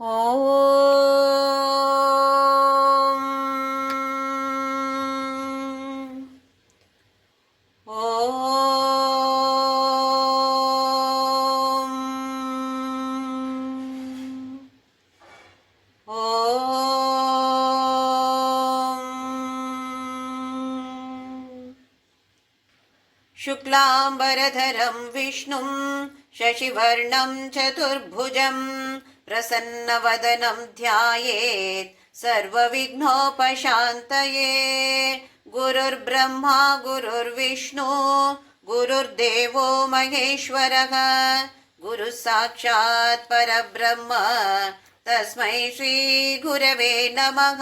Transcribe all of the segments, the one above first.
ఓం ఓం ఓం శుక్లాంబరధరం విష్ణుం శశివర్ణం చతుర్భుజం ప్రసన్నవదనం ధ్యాయేత్ సర్వవిఘ్నోపశాంతయే. గురుర్బ్రహ్మా గురుర్విష్ణు గురుర్దేవో మహేశ్వరః గురుః సాక్షాత్ పరబ్రహ్మ తస్మై శ్రీ గురవే నమః.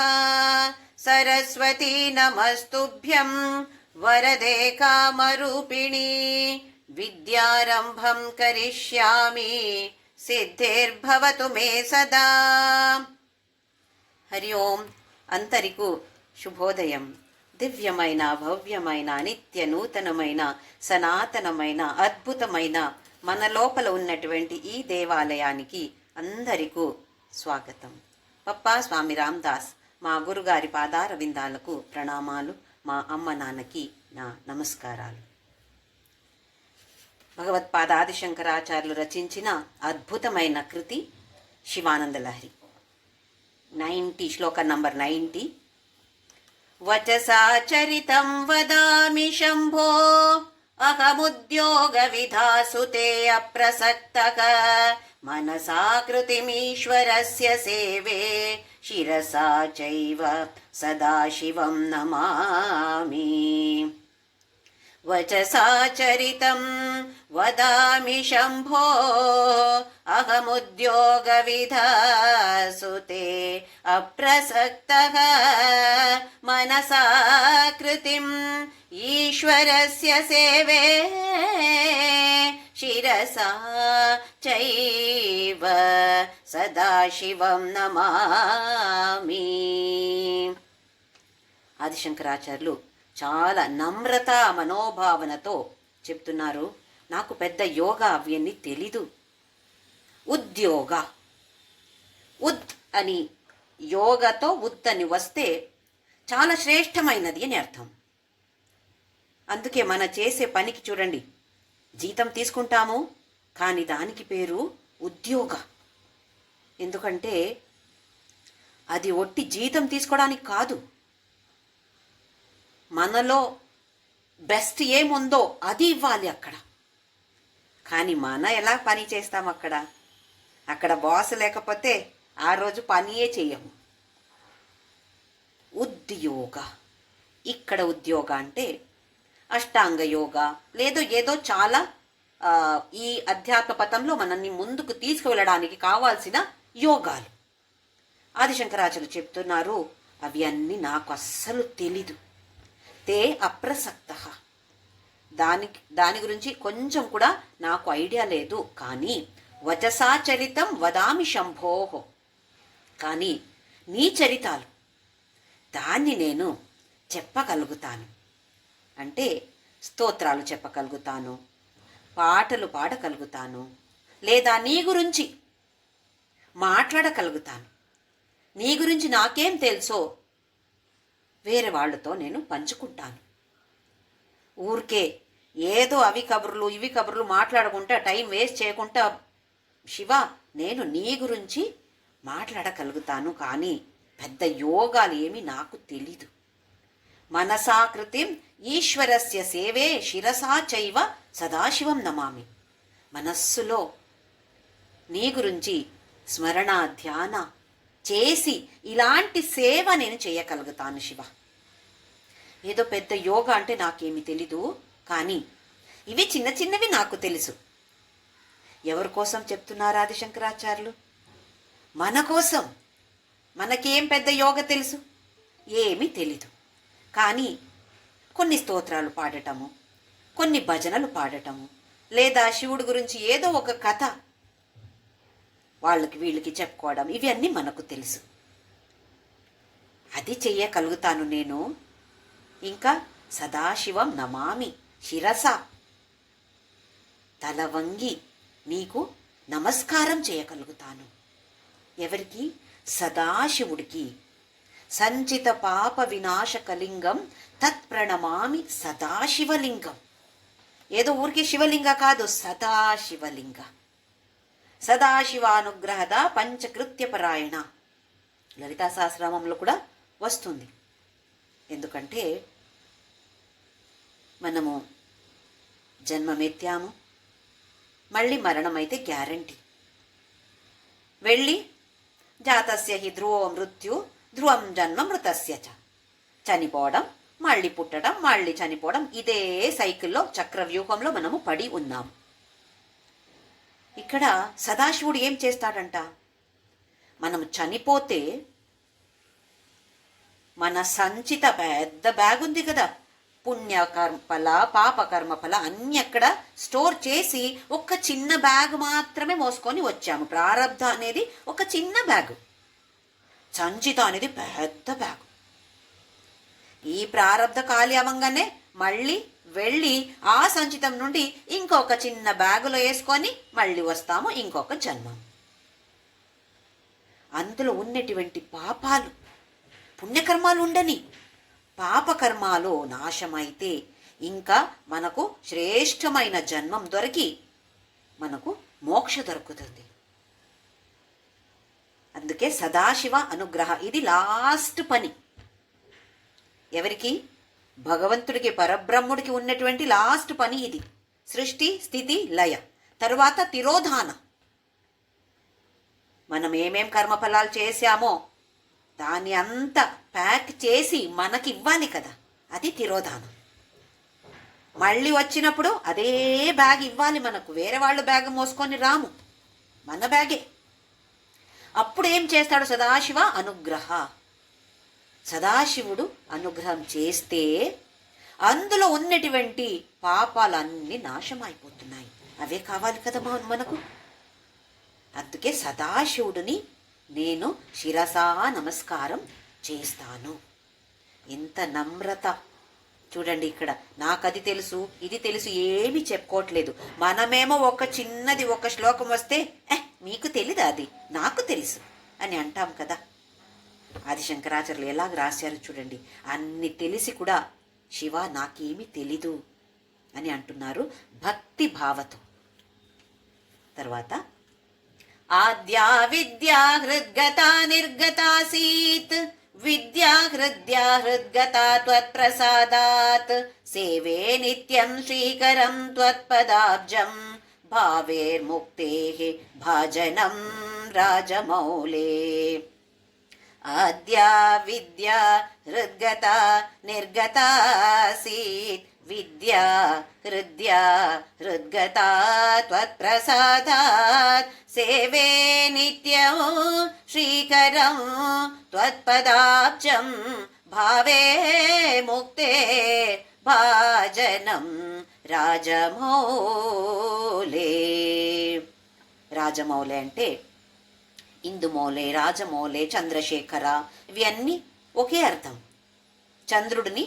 సరస్వతీ నమస్తుభ్యం వరదే కామరూపిణి విద్యారంభం కరిష్యామి సిద్ధిర్భవతు మే సదా. హరి ఓం. అంతరికు శుభోదయం. దివ్యమైన భవ్యమైన నిత్య నూతనమైన సనాతనమైన అద్భుతమైన మన లోపల ఉన్నటువంటి ఈ దేవాలయానికి అందరికీ స్వాగతం. పప్పా స్వామి రామదాస్ మా గురుగారి పాదార విందాలకు ప్రణామాలు. మా అమ్మ నాన్నకి నా నమస్కారాలు. భగవత్పాదాది శంకరాచార్యులు రచించిన అద్భుతమైన కృతి శివానందలహరి. 90 శ్లోకం నంబర్ 90. వచసా చరితం వదామి శంభో అహముద్యోగ విధాసుతే అప్రసక్తః మనసా కృతిమీశ్వరస్య సేవే శిరసా చైవ సదాశివం నమామి. వచసా చరితం వదామి శంభో అహముద్యోగ విధాసుతే అప్రసక్తః మనసా కృతిం ఈశ్వరస్య సేవే శిరసా చైవ సదాశివం నమామి. ఆదిశంకరాచార్యులు చాలా నమ్రత మనోభావనతో చెప్తున్నారు. నాకు పెద్ద యోగా అవన్నీ తెలీదు. ఉద్యోగ ఉద్ అని యోగతో ఉద్ అని వస్తే చాలా శ్రేష్టమైనది అని అర్థం. అందుకే మన చేసే పనికి చూడండి, జీతం తీసుకుంటాము, కానీ దానికి పేరు ఉద్యోగ. ఎందుకంటే అది ఒట్టి జీతం తీసుకోవడానికి కాదు, మనలో బెస్ట్ ఏముందో అది ఇవ్వాలి అక్కడ. కానీ మన ఎలా పని చేస్తాం అక్కడ? అక్కడ బాస్ లేకపోతే ఆ రోజు పనియే చేయము. ఉద్యోగ, ఇక్కడ ఉద్యోగ అంటే అష్టాంగ యోగ లేదు ఏదో చాలా ఈ అధ్యాత్మ పథంలో మనల్ని ముందుకు తీసుకువెళ్ళడానికి కావాల్సిన యోగాలు. ఆదిశంకరాచార్యులు చెప్తున్నారు, అవి అన్నీ నాకు అస్సలు తెలీదు. తే అప్రసక్తః, దాని గురించి కొంచెం కూడా నాకు ఐడియా లేదు. కానీ వచసా చరితం వదామి శంభోహో, కానీ నీ చరితాలు దాన్ని నేను చెప్పగలుగుతాను. అంటే స్తోత్రాలు చెప్పగలుగుతాను, పాటలు పాడగలుగుతాను, లేదా నీ గురించి మాట్లాడగలుగుతాను. నీ గురించి నాకేం తెలుసో వేరే వాళ్ళతో నేను పంచుకుంటాను. ఊరికే ఏదో అవి కబుర్లు ఇవి కబుర్లు మాట్లాడుకుంటా టైం వేస్ట్ చేయకుండా, శివ నేను నీ గురించి మాట్లాడగలుగుతాను, కానీ పెద్ద యోగాలు ఏమి నాకు తెలీదు. మనసాకృతిం ఈశ్వరస్య సేవే శిరసా చైవ సదాశివం నమామి. మనస్సులో నీ గురించి స్మరణ ధ్యాన చేసి ఇలాంటి సేవ నేను చేయగలుగుతాను శివ. ఏదో పెద్ద యోగా అంటే నాకేమి తెలీదు, కానీ ఇవి చిన్న చిన్నవి నాకు తెలుసు. ఎవరి కోసం చెప్తున్నారు ఆదిశంకరాచార్యులు? మన కోసం. మనకేం పెద్ద యోగ తెలుసు? ఏమీ తెలీదు. కానీ కొన్ని స్తోత్రాలు పాడటము, కొన్ని భజనలు పాడటము, లేదా శివుడి గురించి ఏదో ఒక కథ వాళ్ళకి వీళ్ళకి చెప్పుకోవడం, ఇవి అన్నీ మనకు తెలుసు. అది చెయ్యగలుగుతాను నేను. ఇంకా సదాశివం నమామి శిరస, తల వంగి నీకు నమస్కారం చేయగలుగుతాను. ఎవరికి? సదాశివుడికి. సంచిత పాప వినాశకలింగం తత్ప్రణమామి సదాశివలింగం. ఏదో ఊరికి శివలింగ కాదు, సదాశివలింగ. సదాశివానుగ్రహద పంచకృత్యపరాయణ. లలితా సహస్రనామంలో కూడా వస్తుంది. ఎందుకంటే మనము జన్మమెత్తాము, మళ్ళీ మరణమైతే గ్యారంటీ. వెళ్ళి జాతస్య హి ధ్రువో మృత్యు ధ్రువం జన్మ మృతస్య చ. చనిపోవడం, మళ్ళీ పుట్టడం, మళ్ళీ చనిపోవడం, ఇదే సైకిల్లో చక్రవ్యూహంలో మనము పడి ఉన్నాం. ఇక్కడ సదాశివుడు ఏం చేస్తాడంట? మనం చనిపోతే మన సంచిత పెద్ద బ్యాగ్ ఉంది కదా, పుణ్యకర్మఫల పాపకర్మఫల అన్ని అక్కడ స్టోర్ చేసి ఒక చిన్న బ్యాగ్ మాత్రమే మోసుకొని వచ్చాము. ప్రారబ్ధ అనేది ఒక చిన్న బ్యాగు, సంచిత అనేది పెద్ద బ్యాగు. ఈ ప్రారబ్ధ ఖాళీ అవ్వగానే మళ్ళీ వెళ్ళి ఆ సంచితం నుండి ఇంకొక చిన్న బ్యాగులో వేసుకొని మళ్ళీ వస్తాము, ఇంకొక జన్మం. అందులో ఉన్నటువంటి పాపాలు, పుణ్యకర్మాలు ఉండని, పాపకర్మాలు నాశమైతే ఇంకా మనకు శ్రేష్టమైన జన్మం దొరికి మనకు మోక్ష దొరుకుతుంది. అందుకే సదాశివ అనుగ్రహ ఇది లాస్ట్ పని. ఎవరికి? భగవంతుడికి, పరబ్రహ్ముడికి ఉన్నటువంటి లాస్ట్ పని ఇది. సృష్టి, స్థితి, లయ, తరువాత తిరోధాన. మనం ఏమేం కర్మఫలాలు చేశామో దాన్ని అంతా ప్యాక్ చేసి మనకి ఇవ్వాలి కదా, అది తిరోధానం. మళ్ళీ వచ్చినప్పుడు అదే బ్యాగ్ ఇవ్వాలి మనకు, వేరే వాళ్ళు బ్యాగ్ మోసుకొని రాము, మన బ్యాగే. అప్పుడు ఏం చేస్తాడు? సదాశివ అనుగ్రహ. సదాశివుడు అనుగ్రహం చేస్తే అందులో ఉన్నటువంటి పాపాలన్నీ నాశమైపోతున్నాయి. అవే కావాలి కదా మనకు. అందుకే సదాశివుడిని నేను శిరసా నమస్కారం చేస్తాను. ఎంత నమ్రత చూడండి. ఇక్కడ నాకు అది తెలుసు, ఇది తెలుసు ఏమీ చెప్పుకోవట్లేదు. మనమేమో ఒక చిన్నది ఒక శ్లోకం వస్తే మీకు తెలీదా, అది నాకు తెలుసు అని అంటాం కదా. ఆది శంకరాచార్యులు ఎలాగ రాశారు చూడండి. అన్ని తెలిసి కూడా శివ నాకేమీ తెలీదు అని అంటున్నారు భక్తి భావతో. తర్వాత ఆద్యా విద్యా హృద్గతా నిర్గతాసీత్ విద్యా హృద్యా హృద్గతా త్వత్ప్రసాదాత్ సేవే నిత్యం శ్రీకరం త్వత్పదాబ్జం భావేర్ముక్తేః భాజనం రాజమౌళే. ఆద్యా విద్యా హృద్గతా నిర్గతాసీత్ విద్యా హృద్యా హృద్గతా త్వత్ప్రసాదాత్ సేవే నిత్యం శ్రీకరం త్వత్పదాబ్జం భావే ముక్తే భాజనం రాజమౌళే. రాజమౌళే అంటే ఇందుమౌళే, రాజమౌళే, చంద్రశేఖర ఇవన్నీ ఒకే అర్థం. చంద్రుడిని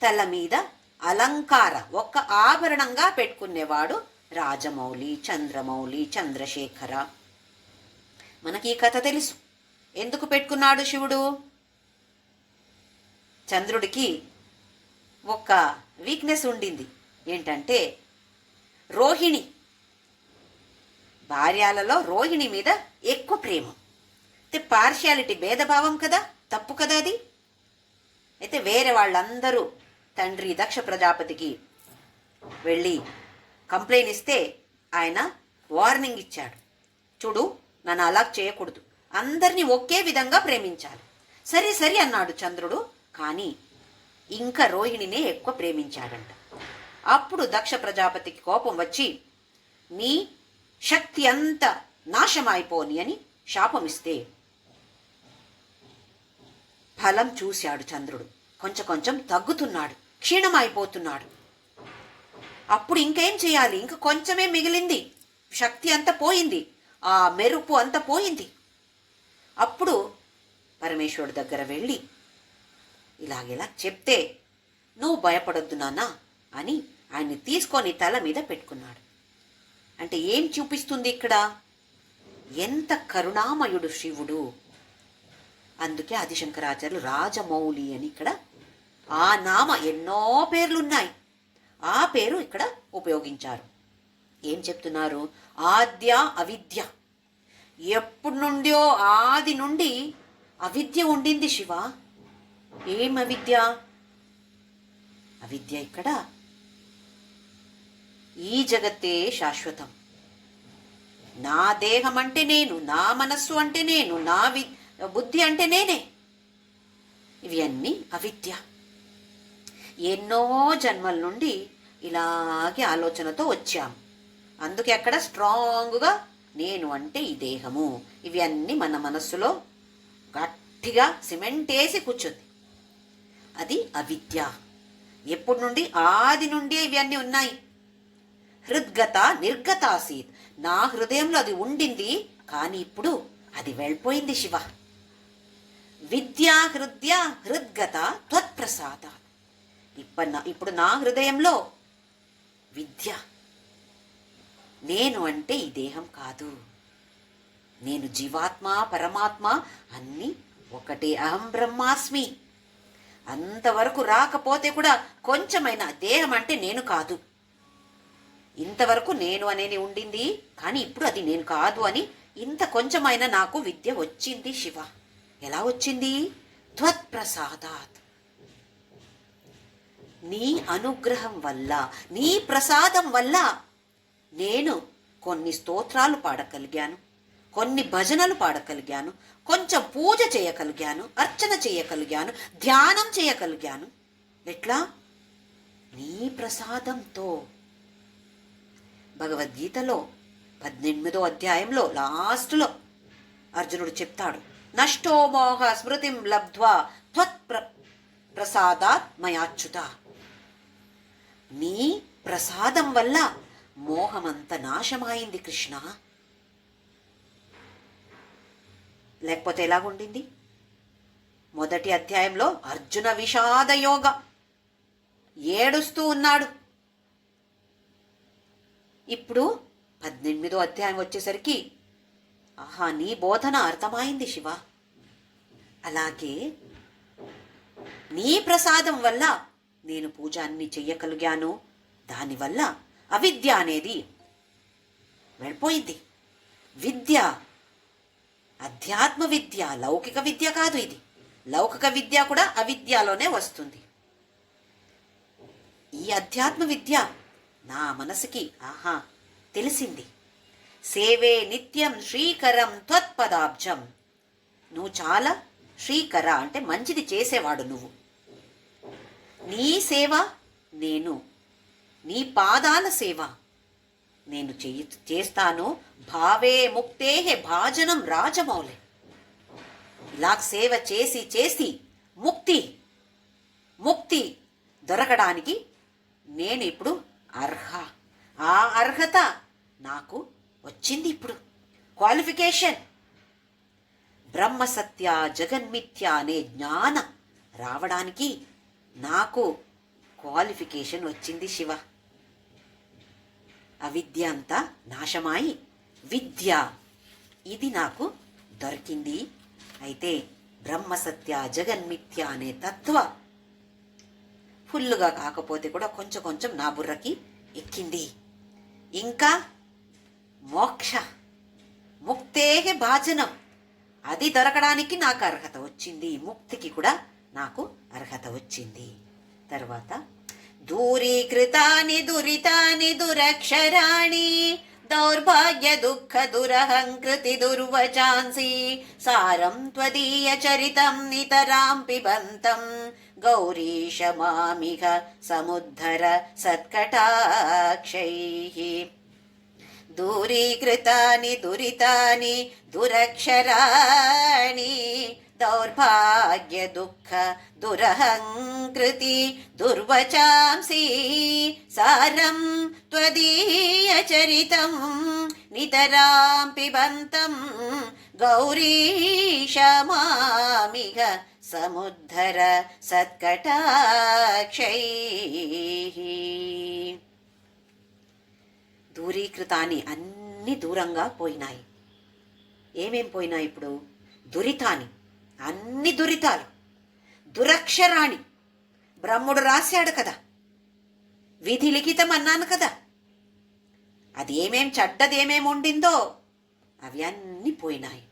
తల మీద అలంకార ఒక్క ఆభరణంగా పెట్టుకునేవాడు రాజమౌళి, చంద్రమౌళి, చంద్రశేఖర. మనకి ఈ కథ తెలుసు. ఎందుకు పెట్టుకున్నాడు శివుడు? చంద్రుడికి ఒక వీక్నెస్ ఉండింది. ఏంటంటే రోహిణి, భార్యలలో రోహిణి మీద ఎక్కువ ప్రేమ. అయితే పార్షియాలిటీ, భేదభావం కదా, తప్పు కదా అది. అయితే వేరే వాళ్ళందరూ తండ్రి దక్ష ప్రజాపతికి వెళ్ళి కంప్లైంట్ ఇస్తే ఆయన వార్నింగ్ ఇచ్చాడు. చూడు, నన్ను అలా చేయకూడదు, అందరినీ ఒకే విధంగా ప్రేమించాలి. సరే సరే అన్నాడు చంద్రుడు. కానీ ఇంకా రోహిణినే ఎక్కువ ప్రేమించాడంట. అప్పుడు దక్ష ప్రజాపతికి కోపం వచ్చి నీ శక్తి అంతా నాశమైపోని అని శాపమిస్తే ఫలం చూశాడు చంద్రుడు. కొంచెం కొంచెం తగ్గుతున్నాడు, క్షీణమైపోతున్నాడు. అప్పుడు ఇంకేం చేయాలి? ఇంక కొంచెమే మిగిలింది, శక్తి అంతా పోయింది, ఆ మెరుపు అంతా పోయింది. అప్పుడు పరమేశ్వరుడి దగ్గర వెళ్ళి ఇలాగెలా చెప్తే నువ్వు భయపడొద్దు నాన్నా అని ఆయన్ని తీసుకొని తల మీద పెట్టుకున్నాడు. అంటే ఏం చూపిస్తుంది ఇక్కడ? ఎంత కరుణామయుడు శివుడు. అందుకే ఆదిశంకరాచార్యులు రాజమౌళి అని ఇక్కడ ఆ నామ, ఎన్నో పేర్లున్నాయి, ఆ పేరు ఇక్కడ ఉపయోగించారు. ఏం చెప్తున్నారు? ఆద్య అవిద్య. ఎప్పటి నుండో ఆది నుండి అవిద్య ఉండింది శివ. ఏం అవిద్య? అవిద్య ఇక్కడ ఈ జగత్తే శాశ్వతం, నా దేహం అంటే నేను, నా మనస్సు అంటే నేను, నా బుద్ధి అంటే నేనే, ఇవి అన్నీ అవిద్య. ఎన్నో జన్మల నుండి ఇలాగే ఆలోచనతో వచ్చాం. అందుకే అక్కడ స్ట్రాంగ్గా నేను అంటే ఈ దేహము, ఇవి అన్నీ మన మనస్సులో గట్టిగా సిమెంట్ వేసి కూర్చుంది. అది అవిద్య. ఎప్పటి నుండి? ఆది నుండి ఇవి అన్నీ ఉన్నాయి. హృద్గత నిర్గతాసీత్, నా హృదయంలో అది ఉండింది, కానీ ఇప్పుడు అది వెళ్ళిపోయింది శివ. విద్యా హృదయ హృద్గత త్వత్ప్రసాద. ఇప్పుడు నా హృదయంలో విద్య. నేను అంటే ఈ దేహం కాదు, నేను జీవాత్మ పరమాత్మ అన్నీ ఒకటే, అహం బ్రహ్మాస్మి. అంతవరకు రాకపోతే కూడా కొంచెమైనా దేహం అంటే నేను కాదు, ఇంతవరకు నేను అనేది ఉండింది, కానీ ఇప్పుడు అది నేను కాదు అని ఇంత కొంచెమైనా నాకు విద్య వచ్చింది శివ. ఎలా వచ్చింది? త్వత్ప్రసాదాత్, నీ అనుగ్రహం వల్ల, నీ ప్రసాదం వల్ల నేను కొన్ని స్తోత్రాలు పాడగలిగాను, కొన్ని భజనలు పాడగలిగాను, కొంచెం పూజ చేయగలిగాను, అర్చన చేయగలిగాను, ధ్యానం చేయగలిగాను. ఎట్లా? నీ ప్రసాదంతో. భగవద్గీతలో 18వ అధ్యాయంలో లాస్ట్లో అర్జునుడు చెప్తాడు, నష్టో మోహ స్మృతిం లబ్ధ్వా త్వత్ ప్రసాదాత్ మయాచ్యుత. నీ ప్రసాదం వల్ల మోహమంత నాశమైంది కృష్ణ. లేకపోతే ఎలాగుండింది? మొదటి అధ్యాయంలో అర్జున విషాద యోగ, ఏడుస్తూ ఉన్నాడు. ఇప్పుడు 18వ అధ్యాయం వచ్చేసరికి ఆహా, నీ బోధన అర్థమైంది శివ. అలాగే నీ ప్రసాదం వల్ల నేను పూజ అన్ని చెయ్యగలిగాను, దానివల్ల అవిద్య అనేది వెళ్ళిపోయింది. విద్య అధ్యాత్మ విద్య, లౌకిక విద్య కాదు ఇది. లౌకిక విద్య కూడా అవిద్యలోనే వస్తుంది. ఈ అధ్యాత్మ విద్య నా మనసుకి ఆహా తెలిసింది. సేవే నిత్యం శ్రీకరం త్వత్పదాబ్జం. నువ్వు చాలా శ్రీకర అంటే మంచిది చేసేవాడు నువ్వు. నీ సేవ నేను, నీ పాదాల సేవ నేను చేస్తాను. భావే ముక్తే భాజనం రాజమౌళి. ఇలా సేవ చేసి చేసి ముక్తి దొరకడానికి నేను ఇప్పుడు ఆ అర్హత నాకు వచ్చింది. ఇప్పుడు క్వాలిఫికేషన్, బ్రహ్మసత్య జగన్మిథ్య అనే జ్ఞానం రావడానికి నాకు క్వాలిఫికేషన్ వచ్చింది శివ. అవిద్య అంతా నాశమాయి విద్య ఇది నాకు దొరికింది. అయితే బ్రహ్మసత్య జగన్మిథ్య అనే తత్వ ఫుల్లుగా కాకపోతే కూడా కొంచెం కొంచెం నా బుర్రకి ఎక్కింది. ఇంకా మోక్ష ముక్తే భాజనం అది దొరకడానికి నాకు అర్హత వచ్చింది. ముక్తికి కూడా నాకు అర్హత వచ్చింది. తర్వాత దూరీకృతాని దురితాని దురక్షరాణి దౌర్భాగ్య దుఃఖ దురహంకృతి దుర్వచాంసి సారం త్వదీయ చరితం నితరాం పిబంతం గౌరీశ మామిహ సముద్ధర సత్కటాక్షైః. దూరీకృతాని దురితాని దురక్షరాణి దౌర్భాగ్య దుఃఖ దురహంకృతి దుర్వచాంసి సారం త్వదీయ చరితం నితరాం పిబంతం గౌరీశ మామిహ సముద్ధర సత్కటాక్షైః. దూరీకృతాన్ని అన్ని దూరంగా పోయినాయి. ఏమేం పోయినా ఇప్పుడు? దురితాని, అన్ని దురితాలు. దురక్షరాణి, బ్రహ్ముడు రాశాడు కదా, విధి లిఖితం అన్నాను కదా, అది ఏమేం చెడ్డది ఏమేం ఉండిందో అవి అన్నీ పోయినాయి.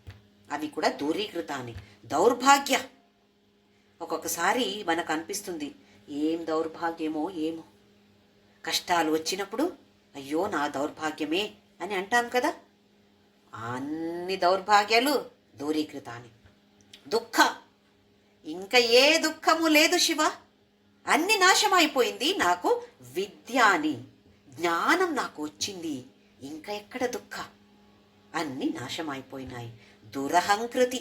అవి కూడా దూరీకృతాన్ని. దౌర్భాగ్య, ఒక్కొక్కసారి మనకు అనిపిస్తుంది ఏం దౌర్భాగ్యమో ఏమో. కష్టాలు వచ్చినప్పుడు అయ్యో నా దౌర్భాగ్యమే అని అంటాం కదా, అన్ని దౌర్భాగ్యాలు దూరీకృతాన్ని. దుఃఖ, ఇంకా ఏ దుఃఖము లేదు శివ, అన్ని నాశమైపోయింది. నాకు విద్య అని జ్ఞానం నాకు వచ్చింది, ఇంకా ఎక్కడ దుఃఖ, అన్ని నాశమైపోయినాయి. దురహంకృతి,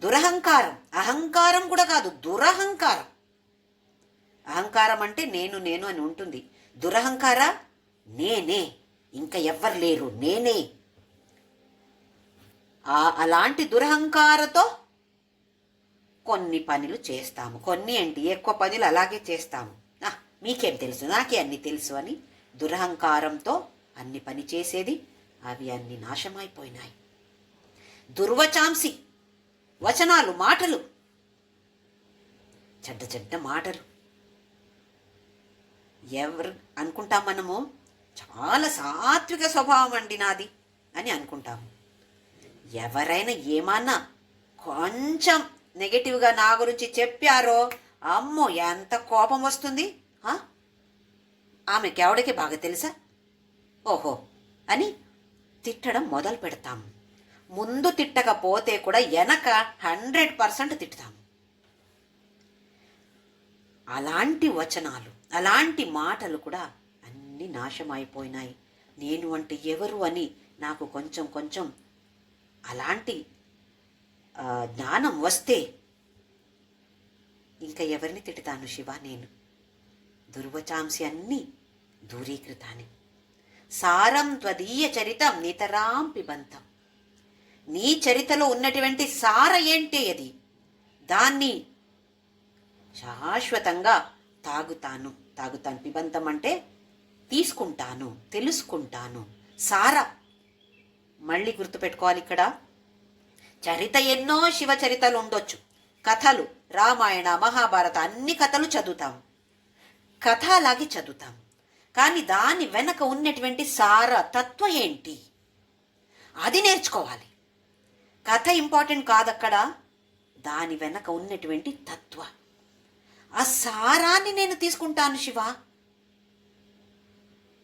దురహంకారం, అహంకారం కూడా కాదు, దురహంకారం. అహంకారం అంటే నేను నేను అని ఉంటుంది. దురహంకార నేనే, ఇంకా ఎవ్వరు లేరు, నేనే. అలాంటి దురహంకారతో కొన్ని పనులు చేస్తాము. కొన్ని ఏంటి, ఎక్కువ పనులు అలాగే చేస్తాము. మీకేం తెలుసు, నాకే అన్ని తెలుసు అని దురహంకారంతో అన్ని పని చేసేది, అవి అన్ని నాశమైపోయినాయి. దుర్వచాంసి, వచనాలు, మాటలు, చెడ్డ చెడ్డ మాటలు. ఎవరు అనుకుంటాం మనము, చాలా సాత్విక స్వభావం అండి నాది అని అనుకుంటాము. ఎవరైనా ఏమన్నా కొంచెం నెగటివ్గా నా గురించి చెప్పారో అమ్మో ఎంత కోపం వస్తుంది. ఆమెకి ఎవడికి బాగా తెలుసా, ఓహో అని తిట్టడం మొదలు పెడతాము. ముందు తిట్టకపోతే కూడా వెనక 100% తిట్టుతాము. అలాంటి వచనాలు, అలాంటి మాటలు కూడా అన్నీ నాశమైపోయినాయి. నేను అంటే ఎవరు అని నాకు కొంచెం కొంచెం అలాంటి జ్ఞానం వస్తే ఇంకా ఎవరిని తిట్టుతాను శివ నేను. దుర్వచాంసి అన్నీ దూరీకృతాన్ని. సారం త్వదీయ చరితం నితరాం పిబంతం. నీ చరితలో ఉన్నటువంటి సార ఏంటి అది, దాన్ని శాశ్వతంగా తాగుతాను. పిబంతం అంటే తీసుకుంటాను, తెలుసుకుంటాను. సార మళ్ళీ గుర్తుపెట్టుకోవాలి ఇక్కడ. చరిత ఎన్నో శివ చరితలు ఉండొచ్చు, కథలు, రామాయణ మహాభారత అన్ని కథలు చదువుతాం, కథ అలాగే చదువుతాం. కానీ దాని వెనక ఉన్నటువంటి సార తత్వం ఏంటి అది నేర్చుకోవాలి. కథ ఇంపార్టెంట్ కాదక్కడ, దాని వెనక ఉన్నటువంటి తత్వ, ఆ సారాన్ని నేను తీసుకుంటాను శివ.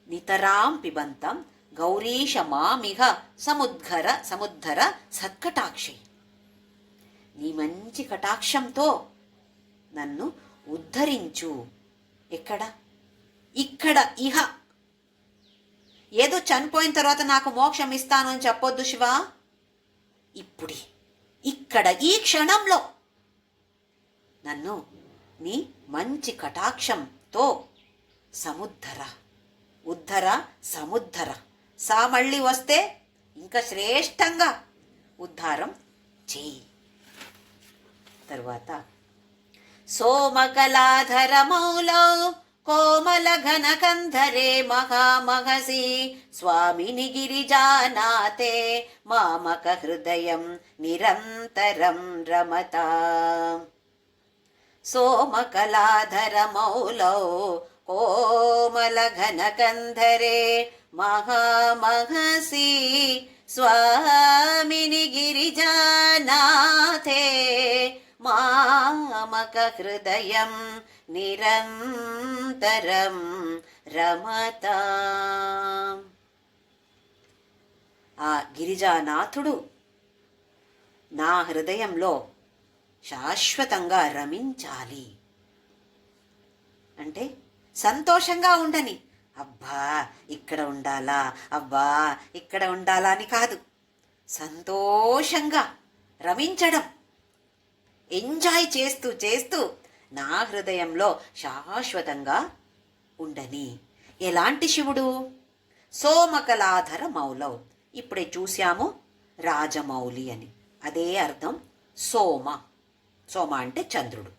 నితరాం పిబంతం గౌరీశ మామిహ సముద్ధర సత్కటాక్షి. నీ మంచి కటాక్షంతో నన్ను ఉద్ధరించు. ఎక్కడ? ఇక్కడ, ఇహ. ఏదో చనిపోయిన తర్వాత నాకు మోక్షం ఇస్తాను అని చెప్పొద్దు శివ. ఇప్పుడే, ఇక్కడ, ఈ క్షణంలో నన్ను నీ మంచి కటాక్షంతో ఉద్ధర సముద్ధర. సా మళ్ళీ వస్తే ఇంకా శ్రేష్టంగా ఉద్ధారం చేయి. తరువాత సోమకలాధర మౌలౌ కోమల ఘన కంధరే మహామహసి స్వామిని గిరిజానాతే మామక హృదయం నిరంతరం రమతా. సోమకలాధర మౌలౌ కోమల ఘన కంధరే మహామహసి స్వామిని గిరిజానాథే మామక హృదయం నిరంతరం రమతా. ఆ గిరిజానాథుడు నా హృదయంలో శాశ్వతంగా రమించాలి అంటే సంతోషంగా ఉండని. అబ్బా ఇక్కడ ఉండాలా, అబ్బా ఇక్కడ ఉండాలా అని కాదు, సంతోషంగా రమించడం, ఎంజాయ్ చేస్తూ చేస్తూ నా హృదయంలో శాశ్వతంగా ఉండని. ఎలాంటి శివుడు? సోమకలాధర మౌలౌ. ఇప్పుడే చూశాము రాజమౌళి అని, అదే అర్థం. సోమ అంటే చంద్రుడు.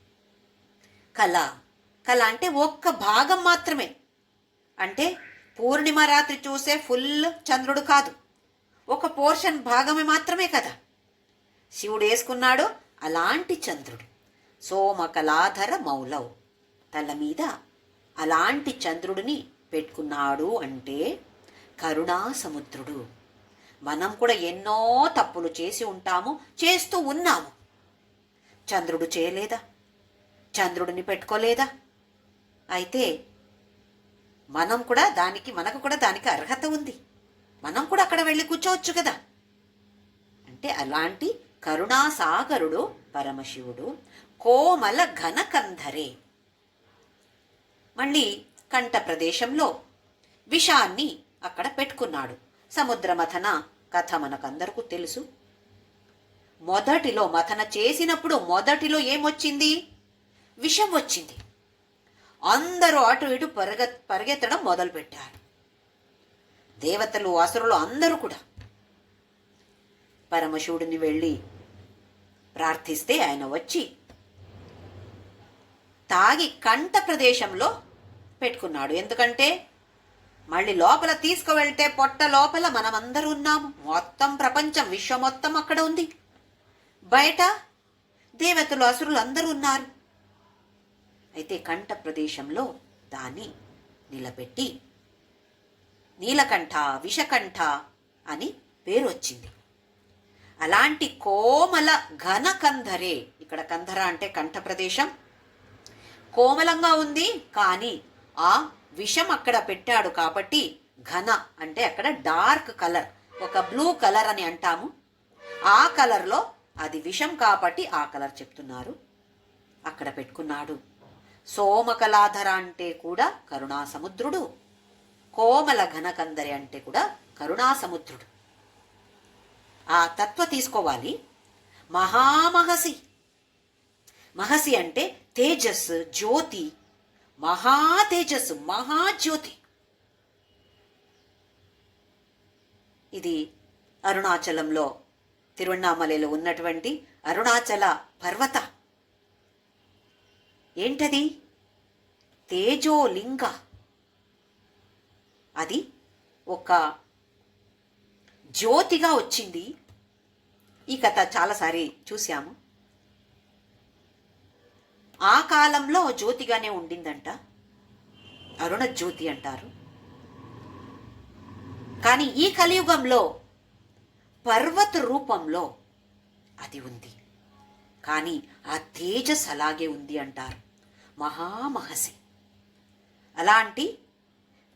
కళ అంటే ఒక్క భాగం మాత్రమే, అంటే పూర్ణిమ రాత్రి చూసే ఫుల్ చంద్రుడు కాదు, ఒక పోర్షన్ భాగమే మాత్రమే కదా శివుడు వేసుకున్నాడు. అలాంటి చంద్రుడు సోమకలాధర మౌలవ్, తల మీద అలాంటి చంద్రుడిని పెట్టుకున్నాడు అంటే కరుణా సముద్రుడు. మనం కూడా ఎన్నో తప్పులు చేసి ఉంటాము, చేస్తూ ఉన్నాము. చంద్రుడు చేయలేదా? చంద్రుడిని పెట్టుకోలేదా? అయితే మనకు కూడా దానికి అర్హత ఉంది. మనం కూడా అక్కడ వెళ్ళి కూర్చోవచ్చు కదా. అంటే అలాంటి కరుణాసాగరుడు పరమశివుడు. కోమల ఘనకంధరే, మళ్ళీ కంఠ ప్రదేశంలో విషాన్ని అక్కడ పెట్టుకున్నాడు. సముద్ర మథన కథ మనకందరికీ తెలుసు. మొదటిలో మథన చేసినప్పుడు మొదటిలో ఏమొచ్చింది? విషం వచ్చింది. అందరూ అటు ఇటు పరిగెత్తడం మొదలుపెట్టారు. దేవతలు, అసురులు అందరూ కూడా. పరమశివుడిని వెళ్ళి ప్రార్థిస్తే ఆయన వచ్చి తాగి కంఠ ప్రదేశంలో పెట్టుకున్నాడు. ఎందుకంటే మళ్ళీ లోపల తీసుకువెళ్తే పొట్ట లోపల మనమందరూ ఉన్నాము. మొత్తం ప్రపంచం, విశ్వం మొత్తం అక్కడ ఉంది. బయట దేవతలు, అసురులు అందరూ ఉన్నారు. అయితే కంఠ ప్రదేశంలో దాన్ని నిలబెట్టి నీలకంఠ, విషకంఠ అని పేరు వచ్చింది. అలాంటి కోమల ఘన కంధరే, ఇక్కడ కంధర అంటే కంఠ ప్రదేశం కోమలంగా ఉంది. కానీ ఆ విషం అక్కడ పెట్టాడు కాబట్టి ఘన అంటే అక్కడ డార్క్ కలర్, ఒక బ్లూ కలర్ అని అంటాము. ఆ కలర్లో అది విషం కాబట్టి ఆ కలర్ చెప్తున్నారు. అక్కడ పెట్టుకున్నాడు. సోమకలాధర అంటే కూడా కరుణాసముద్రుడు, కోమల ఘనకందరి అంటే కూడా కరుణాసముద్రుడు. ఆ తత్వ తీసుకోవాలి. మహామహసి, మహసి అంటే తేజస్సు, జ్యోతి, మహా తేజస్సు, మహాజ్యోతి. ఇది అరుణాచలంలో, తిరువణ్ణామలలో ఉన్నటువంటి అరుణాచల పర్వత. ఏంటది? తేజోలింగ. అది ఒక జ్యోతిగా వచ్చింది. ఈ కథ చాలాసారి చూశాము. ఆ కాలంలో జ్యోతిగానే ఉండిందంట, అరుణ జ్యోతి అంటారు. కానీ ఈ కలియుగంలో పర్వత రూపంలో అది ఉంది. కానీ ఆ తేజస్ అలాగే ఉంది అంటారు. మహామహసి. అలాంటి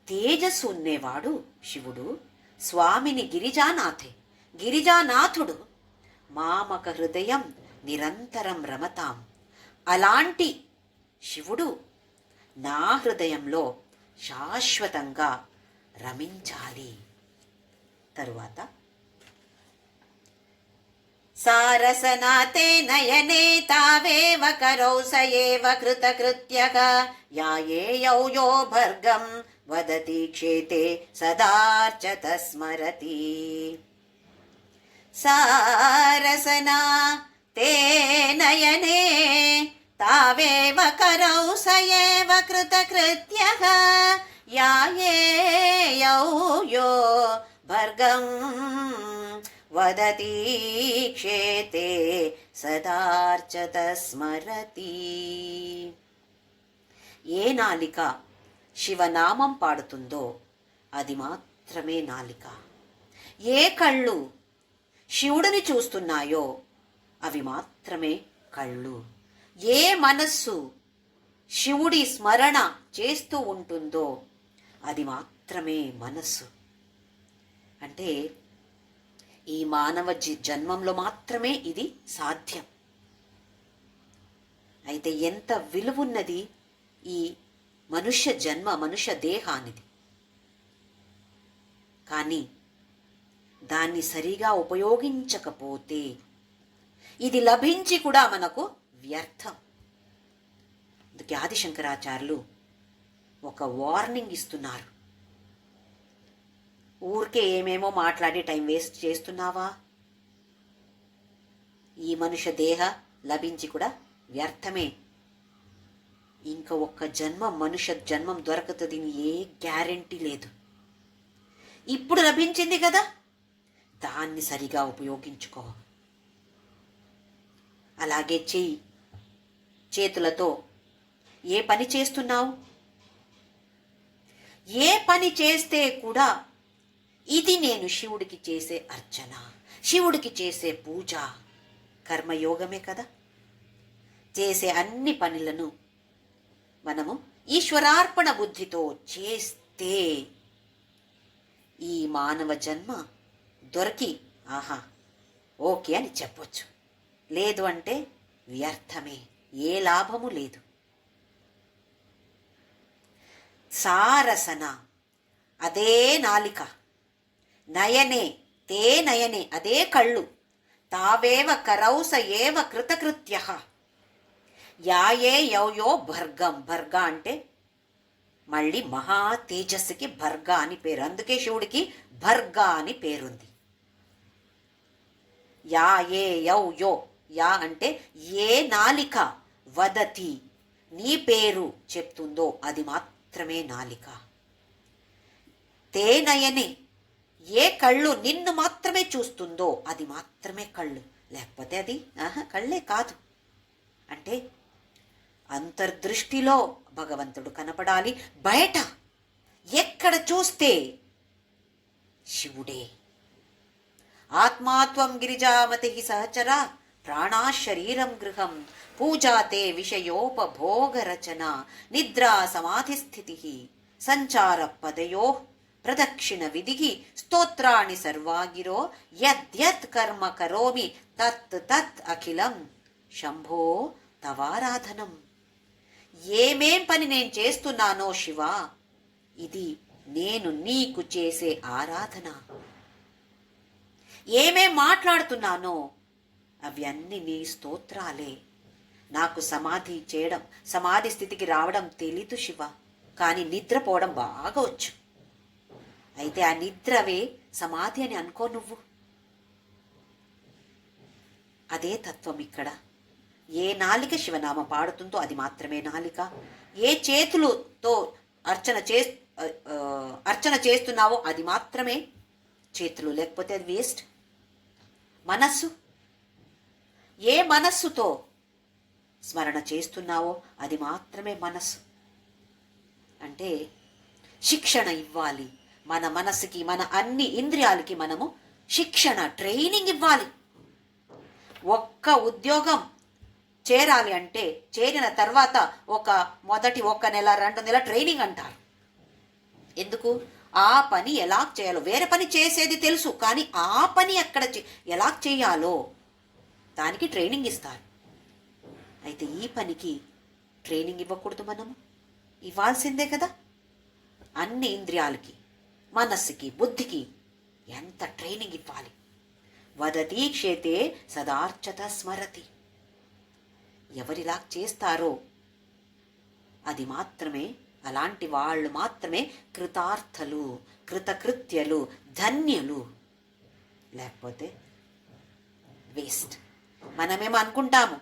తేజస్సు ఉన్నేవాడు శివుడు. స్వామిని గిరిజానాథుడు. మామక హృదయం నిరంతరం రమతాం. అలాంటి శివుడు నా హృదయంలో శాశ్వతంగా రమించాలి. తరువాత సారసనాతే నయనే తావేవ కరౌ సయేవ కృతకృత్యః యాయేయౌ యో భర్గం వదతి క్షేతే సదార్చత స్మరతి. సారసనా తే నయనే తావేవ కరౌ సయేవ కృతకృత్యః యాయేయౌ యో భర్గం వదతి క్షేతే సదార్చత స్మరతి. ఏ నాలిక శివనామం పాడుతుందో అది మాత్రమే నాలిక. ఏ కళ్ళు శివుడిని చూస్తున్నాయో అవి మాత్రమే కళ్ళు. ఏ మనస్సు శివుడి స్మరణ చేస్తూ ఉంటుందో అది మాత్రమే మనస్సు. అంటే ఈ మానవ జన్మంలో మాత్రమే ఇది సాధ్యం. అయితే ఎంత విలువున్నది ఈ మనుష్య జన్మ, మనుష్య దేహానిది. కానీ దాన్ని సరిగా ఉపయోగించకపోతే ఇది లభించి కూడా మనకు వ్యర్థం. అందుకే ఆదిశంకరాచార్యులు ఒక వార్నింగ్ ఇస్తున్నారు. ఊరికే ఏమేమో మాట్లాడి టైం వేస్ట్ చేస్తున్నావా? ఈ మనుష్య దేహ లభించి కూడా వ్యర్థమే. ఇంకా ఒక్క జన్మం, మనుష్య జన్మం దొరకతుంది, ఏ గ్యారెంటీ లేదు. ఇప్పుడు లభించింది కదా, దాన్ని సరిగా ఉపయోగించుకో. అలాగే చెయ్యి. చేతులతో ఏ పని చేస్తున్నావు? ఏ పని చేస్తే కూడా ఇది నేను శివుడికి చేసే అర్చన, శివుడికి చేసే పూజ, కర్మయోగమే కదా. చేసే అన్ని పనులను మనము ఈశ్వరార్పణ బుద్ధితో చేస్తే ఈ మానవ జన్మ దొరికి ఆహా ఓకే అని చెప్పొచ్చు. లేదు అంటే వ్యర్థమే, ఏ లాభము లేదు. సారసన అదే నాలిక, నయనే తే నయనే అదే కళ్ళు, తావేవ కరౌస ఏవ కృతకృత్య, యాయే యౌయో భర్గం. భర్గ అంటే మళ్ళీ మహా తేజస్సుకి భర్గ అని పేరు, అందుకే శివుడికి భర్గ అని పేరుంది. యా ఏ యౌ యో, యా అంటే ఏ నాలిక వదతి నీ పేరు చెప్తుందో అది మాత్రమే నాలిక. తే నయనే ఏ కళ్ళు నిన్ను మాత్రమే చూస్తుందో అది మాత్రమే కళ్ళు, లేకపోతే అది కళ్ళే కాదు. అంటే అంతర్దృష్టిలో భగవంతుడు కనపడాలి, బయట ఎక్కడ చూస్తే శివుడే. ఆత్మాత్వం గిరిజామతి సహచర ప్రాణా శరీరం గృహం పూజాతే విషయోపభోగ రచన నిద్రా సమాధిస్థితి సంచార పదయో ప్రదక్షిణ విధి స్తోత్రాణి సర్వాగిరో యద్యత్ కర్మ కరోమి తత్ తత్ అఖిలం శంభో తవారాధనం. ఏమేం పని నేను చేస్తున్నానో శివ, ఇది నేను నీకు చేసే ఆరాధన. ఏమేం మాట్లాడుతున్నానో అవి అన్ని నీ స్తోత్రాలే. నాకు సమాధి చేయడం, సమాధి స్థితికి రావడం తెలీదు శివ, కానీ నిద్రపోవడం బాగా వచ్చు. అయితే ఆ నిద్రవే సమాధి అని అనుకో నువ్వు. అదే తత్వం ఇక్కడ. ఏ నాలిక శివనామ పాడుతుందో అది మాత్రమే నాలిక. ఏ చేతులతో అర్చన చేస్తున్నావో అది మాత్రమే చేతులు, లేకపోతే అది వేస్ట్. మనస్సు, ఏ మనస్సుతో స్మరణ చేస్తున్నావో అది మాత్రమే మనస్సు. అంటే శిక్షణ ఇవ్వాలి మన మనస్సుకి, మన అన్ని ఇంద్రియాలకి మనము శిక్షణ, ట్రైనింగ్ ఇవ్వాలి. ఒక్క ఉద్యోగం చేరాలి అంటే చేరిన తర్వాత మొదటి 1 నెల 2 నెలల ట్రైనింగ్ అంటారు. ఎందుకు? ఆ పని ఎలా చేయాలో, వేరే పని చేసేది తెలుసు కానీ ఆ పని ఎక్కడ ఎలా చేయాలో దానికి ట్రైనింగ్ ఇస్తారు. అయితే ఈ పనికి ట్రైనింగ్ ఇవ్వకూడదు, మనము ఇవ్వాల్సిందే కదా. అన్ని ఇంద్రియాలకి, మనస్సుకి, బుద్ధికి ఎంత ట్రైనింగ్ ఇవ్వాలి. వదతి క్షేతే సదార్చత స్మరతి. ఎవరిలా చేస్తారో అది మాత్రమే, అలాంటి వాళ్ళు మాత్రమే కృతార్థలు, కృతకృత్యలు, ధన్యులు. లేకపోతే వేస్ట్. మనమేమో అనుకుంటాము,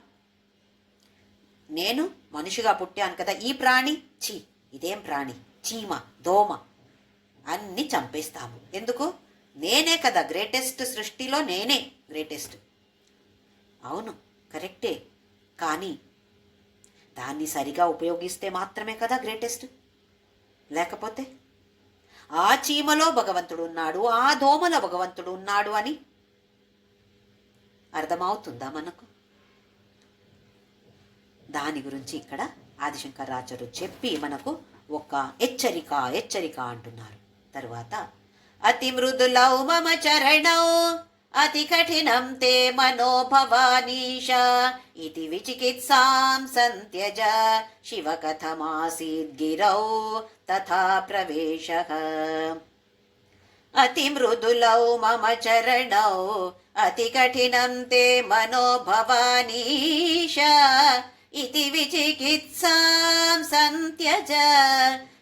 నేను మనిషిగా పుట్టాను కదా, ఈ ప్రాణి చీ, ఇదేం ప్రాణి, చీమ, దోమ అన్నీ చంపేస్తాము. ఎందుకు? నేనే కదా గ్రేటెస్ట్, సృష్టిలో నేనే గ్రేటెస్ట్. అవును, కరెక్టే. కానీ దాన్ని సరిగా ఉపయోగిస్తే మాత్రమే కదా గ్రేటెస్ట్. లేకపోతే ఆ చీమలో భగవంతుడు ఉన్నాడు, ఆ దోమలో భగవంతుడు ఉన్నాడు అని అర్థమవుతుందా మనకు? దాని గురించి ఇక్కడ ఆదిశంకరాచార్యులు చెప్పి మనకు ఒక హెచ్చరిక అంటున్నారు. తరువాత అతి మృదులౌ మమ చరణౌ అతి కఠినం తే మనోభవానీశ ఇతి విచికిత్సాం సంత్యజ శివ కథమాసీద్గిరౌ తథా ప్రవేశః. అతి మృదులౌ మమ చరణౌ అతి కఠినం తే మనోభవానీశ ఇతి విచికిత్సాం సంత్యజ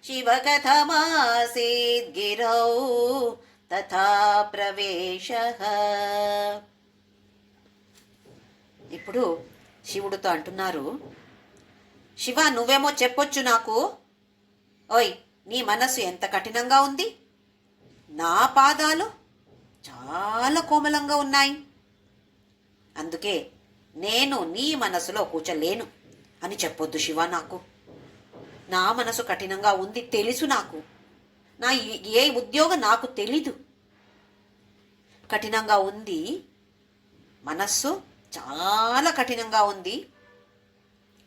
శివ కథమాసీద్గిరౌ తథా ప్రవేశః. ఇప్పుడు శివుడితో అంటున్నారు, శివ నువ్వేమో చెప్పొచ్చు నాకు, ఓయ్ నీ మనస్సు ఎంత కఠినంగా ఉంది, నా పాదాలు చాలా కోమలంగా ఉన్నాయి. అందుకే నేను నీ మనసులో కూర్చోలేను అని చెప్పొద్దు శివ. నాకు నా మనసు కఠినంగా ఉంది తెలుసు. నాకు నా ఏ ఉద్యోగం నాకు తెలీదు. కఠినంగా ఉంది మనస్సు, చాలా కఠినంగా ఉంది.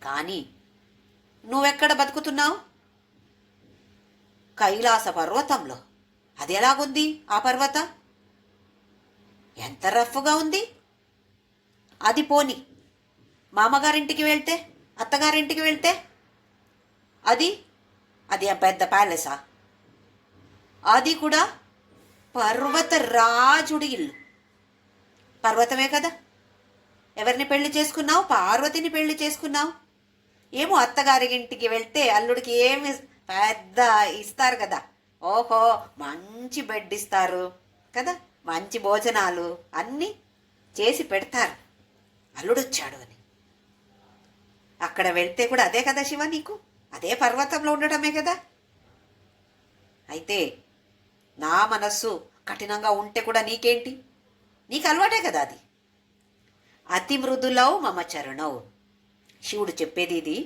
కానీ నువ్వెక్కడ బతుకుతున్నావు? కైలాస పర్వతంలో. అది ఎలాగుంది ఆ పర్వత? ఎంత రఫ్గా ఉంది. అది పోని మామగారింటికి వెళ్తే, అత్తగారింటికి వెళ్తే అది అది పెద్ద ప్యాలెసా? అది కూడా పర్వత రాజుడి ఇల్లు. పర్వతమే కదా. ఎవరిని పెళ్లి చేసుకున్నావు? పార్వతిని పెళ్లి చేసుకున్నావు. ఏమో అత్తగారింటికి వెళ్తే అల్లుడికి ఏమి పెద్ద ఇస్తారు కదా. ఓహో, మంచి బెడ్ ఇస్తారు కదా, మంచి భోజనాలు అన్నీ చేసి పెడతారు అల్లుడు వచ్చాడు అని. అక్కడ వెళ్తే కూడా అదే కదా శివ నీకు? అదే పర్వతంలో ఉండటమే కదా. అయితే నా మనస్సు కఠినంగా ఉంటే కూడా నీకేంటి? నీకు అలవాటే కదా అది. అతి మృదులవు మమ చరణవు. శివుడు చెప్పేది ఇది.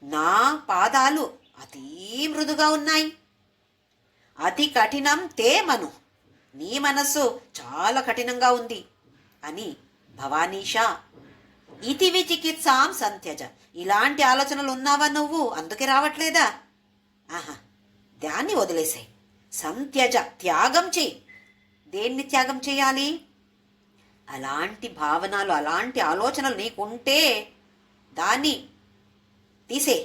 నా పాదాలు అతి మృదుగా ఉన్నాయి. అతి కఠినం తే మను. నీ మనస్సు చాలా కఠినంగా ఉంది అని. భవానీషా ఇతి విచికిత్సాం సంత్యజ. ఇలాంటి ఆలోచనలు ఉన్నావా నువ్వు? అందుకే రావట్లేదా? ఆహా, దాన్ని వదిలేసాయి. సంత్యజ, త్యాగం చేయి. దేన్ని త్యాగం చేయాలి? అలాంటి భావనలు, అలాంటి ఆలోచనలు నీకుంటే దాన్ని తీసే.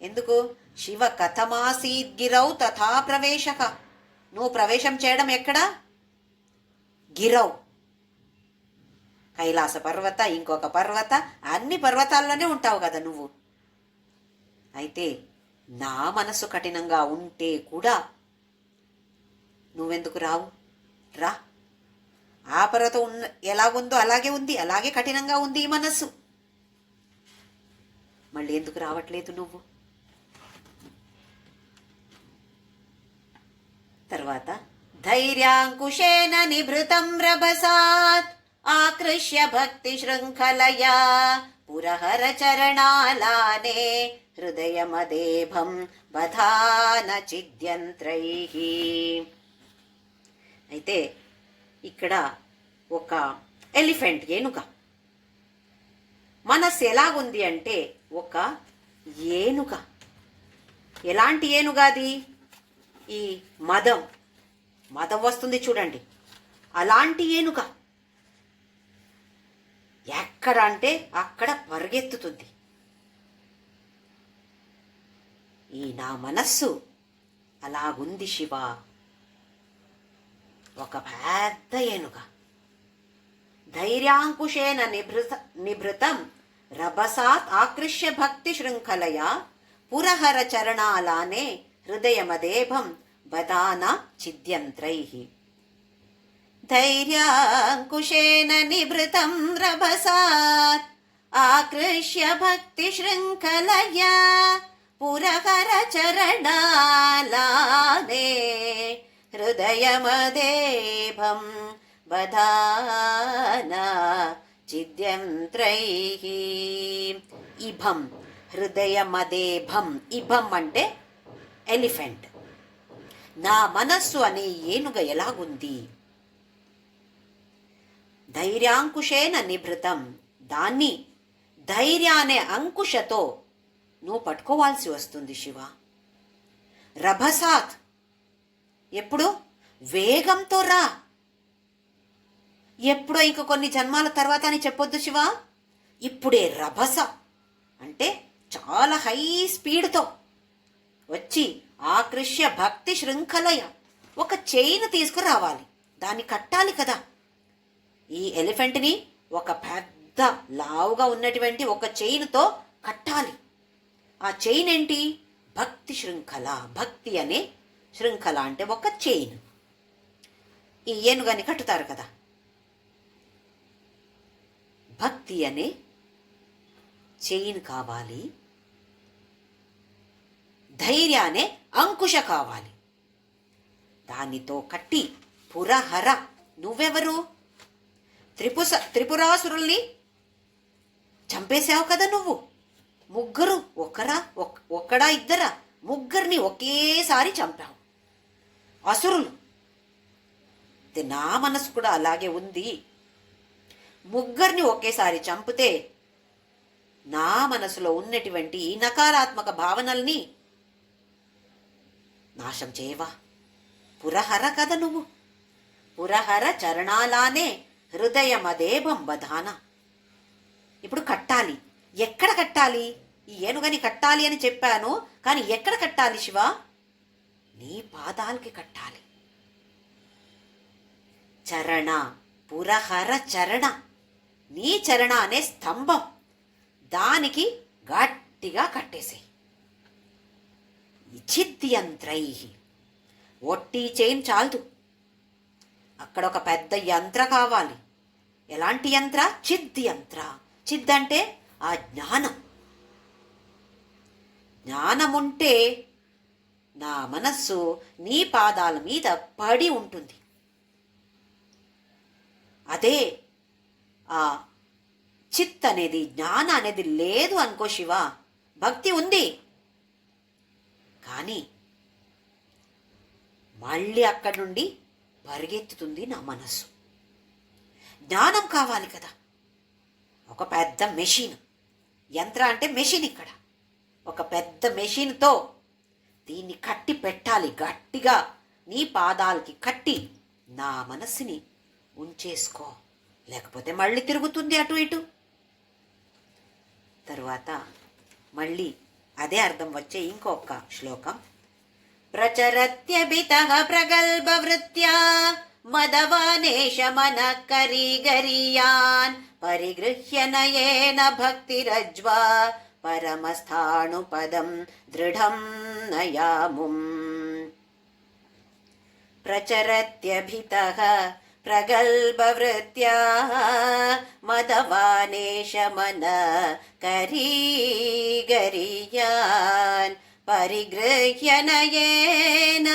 ఎందుకు? శివ కథమాసీద్గిరౌ తథా ప్రవేశక. నువ్వు ప్రవేశం చేయడం ఎక్కడ? గిరౌ, కైలాస పర్వత, ఇంకొక పర్వత, అన్ని పర్వతాల్లోనే ఉంటావు కదా నువ్వు. అయితే నా మనసు కఠినంగా ఉంటే కూడా నువ్వెందుకు రావు? రా. ఆ పర్వతం ఎలాగుందో అలాగే ఉంది, అలాగే కఠినంగా ఉంది ఈ మనస్సు. మళ్ళీ ఎందుకు రావట్లేదు నువ్వు? తర్వాత ధైర్యాంకుశేన నిభృతం రభసాత్ ఆకృష్య భక్తి శృంఖలయా పురహర చరణాలానే హృదయమదేభం బధాన చిద్యంత్రైః. అయితే ఇక్కడ ఒక ఎలిఫెంట్, ఏనుగ మనస్సు ఎలాగుంది అంటే ఒక ఏనుగ. ఎలాంటి ఏనుగాది? ఈ మదం వస్తుంది చూడండి, అలాంటి ఏనుగ. ఎక్కడ అంటే అక్కడ పరిగెత్తుతుంది. ఈ నా మనస్సు అలాగుంది శివ, ఒక పెద్ద ఏనుగ. ధైర్యాంకుశేన నిభృతం రభసాత్ ఆకృష్య భక్తి శృంఖలయా పురహర చరణాలానే హృదయమదేభం బదాన చిద్యంత్రైః. ధైర్యాంకుశేన నిభృతం రభసాత్ ఆకృష్య భక్తి శృంఖలయా పురహర చరణాలానే హృదయమదేభం బధాన చిద్యంత్రైః. ఇభం, హృదయమదేభం. ఇభం అంటే ఎలిఫెంట్. నా మనస్సు అనే ఏనుగ ఎలాగుంది? ధైర్యాంకుశేన నిభృతం. దాన్ని ధైర్యానే అంకుశతో నువ్వు పట్టుకోవాల్సి వస్తుంది శివ. రభసాత్, ఎప్పుడు? వేగంతో రా. ఎప్పుడో ఇంక కొన్ని జన్మాల తర్వాత అని చెప్పొద్దు శివ. ఇప్పుడే రభస అంటే చాలా హై స్పీడ్తో వచ్చి ఆకృష్య భక్తి శృంఖలయ, ఒక చైన్ తీసుకురావాలి. దాన్ని కట్టాలి కదా. ఈ ఎలిఫెంట్ని ఒక పెద్ద లావుగా ఉన్నటువంటి ఒక చైన్తో కట్టాలి. ఆ చైన్ ఏంటి? భక్తి శృంఖల. భక్తి అనే శృంఖల అంటే ఒక చైన్. ఈ ఏనుగని కట్టుతారు కదా. భక్తి అనే చైన్ కావాలి, ధైర్యానే అంకుశ కావాలి. దానితో కట్టి పురహర నువ్వెవరు? త్రిపురాసురుల్ని చంపేశావు కదా నువ్వు. ముగ్గురు, ఒక్కడా ఇద్దరా? ముగ్గురిని ఒకేసారి చంపావు, అసురులు. నా మనసు కూడా అలాగే ఉంది. ముగ్గురిని ఒకేసారి చంపితే నా మనసులో ఉన్నటువంటి ఈ నకారాత్మక భావనల్ని నాశం చేయవా? పురహర కదా నువ్వు. పురహర చరణాలానే హృదయమదే బంబధాన. ఇప్పుడు కట్టాలి. ఎక్కడ కట్టాలి? ఈ ఏనుగని కట్టాలి అని చెప్పాను, కానీ ఎక్కడ కట్టాలి శివ? నీ పాదాలకి కట్టాలి. చరణ, పురహర చరణ, నీ చరణ అనే స్తంభం, దానికి గట్టిగా కట్టేసే. ఛిద్యంత్రై, ఒట్టి చైన్ చాలదు, అక్కడ ఒక పెద్ద యంత్ర కావాలి. ఎలాంటి యంత్ర? చిద్యంత్ర. చిద్ అంటే ఆ జ్ఞానం. జ్ఞానముంటే నా మనస్సు నీ పాదాల మీద పడి ఉంటుంది. అదే ఆ చిత్ అనేది, జ్ఞాన అనేది లేదు అనుకో శివ. భక్తి ఉంది కానీ మళ్ళీ అక్కడి నుండి పరిగెత్తుతుంది నా మనస్సు. జ్ఞానం కావాలి కదా. ఒక పెద్ద మెషిన్, యంత్ర అంటే మెషిన్. ఇక్కడ ఒక పెద్ద మెషిన్తో దీన్ని కట్టి పెట్టాలి. గట్టిగా నీ పాదాలకి కట్టి నా మనస్సుని ఉంచేసుకో, లేకపోతే మళ్ళీ తిరుగుతుంది అటు ఇటు. తరువాత మళ్ళీ అదే అర్థం వచ్చే ఇంకొక శ్లోకం. ప్రచరత్యభితః ప్రగల్భవృత్యా మదవానేష మనః కరీగరీయాన్ పరిగృహ్య నయేన భక్తిరజ్వా పరమస్థాణుపదం దృఢం నయాముం. ప్రచరత్యభితః ప్రగల్భవృత్యా మదవానేష మనః కరీగరీయాన్ పరిగృహ్య నయేన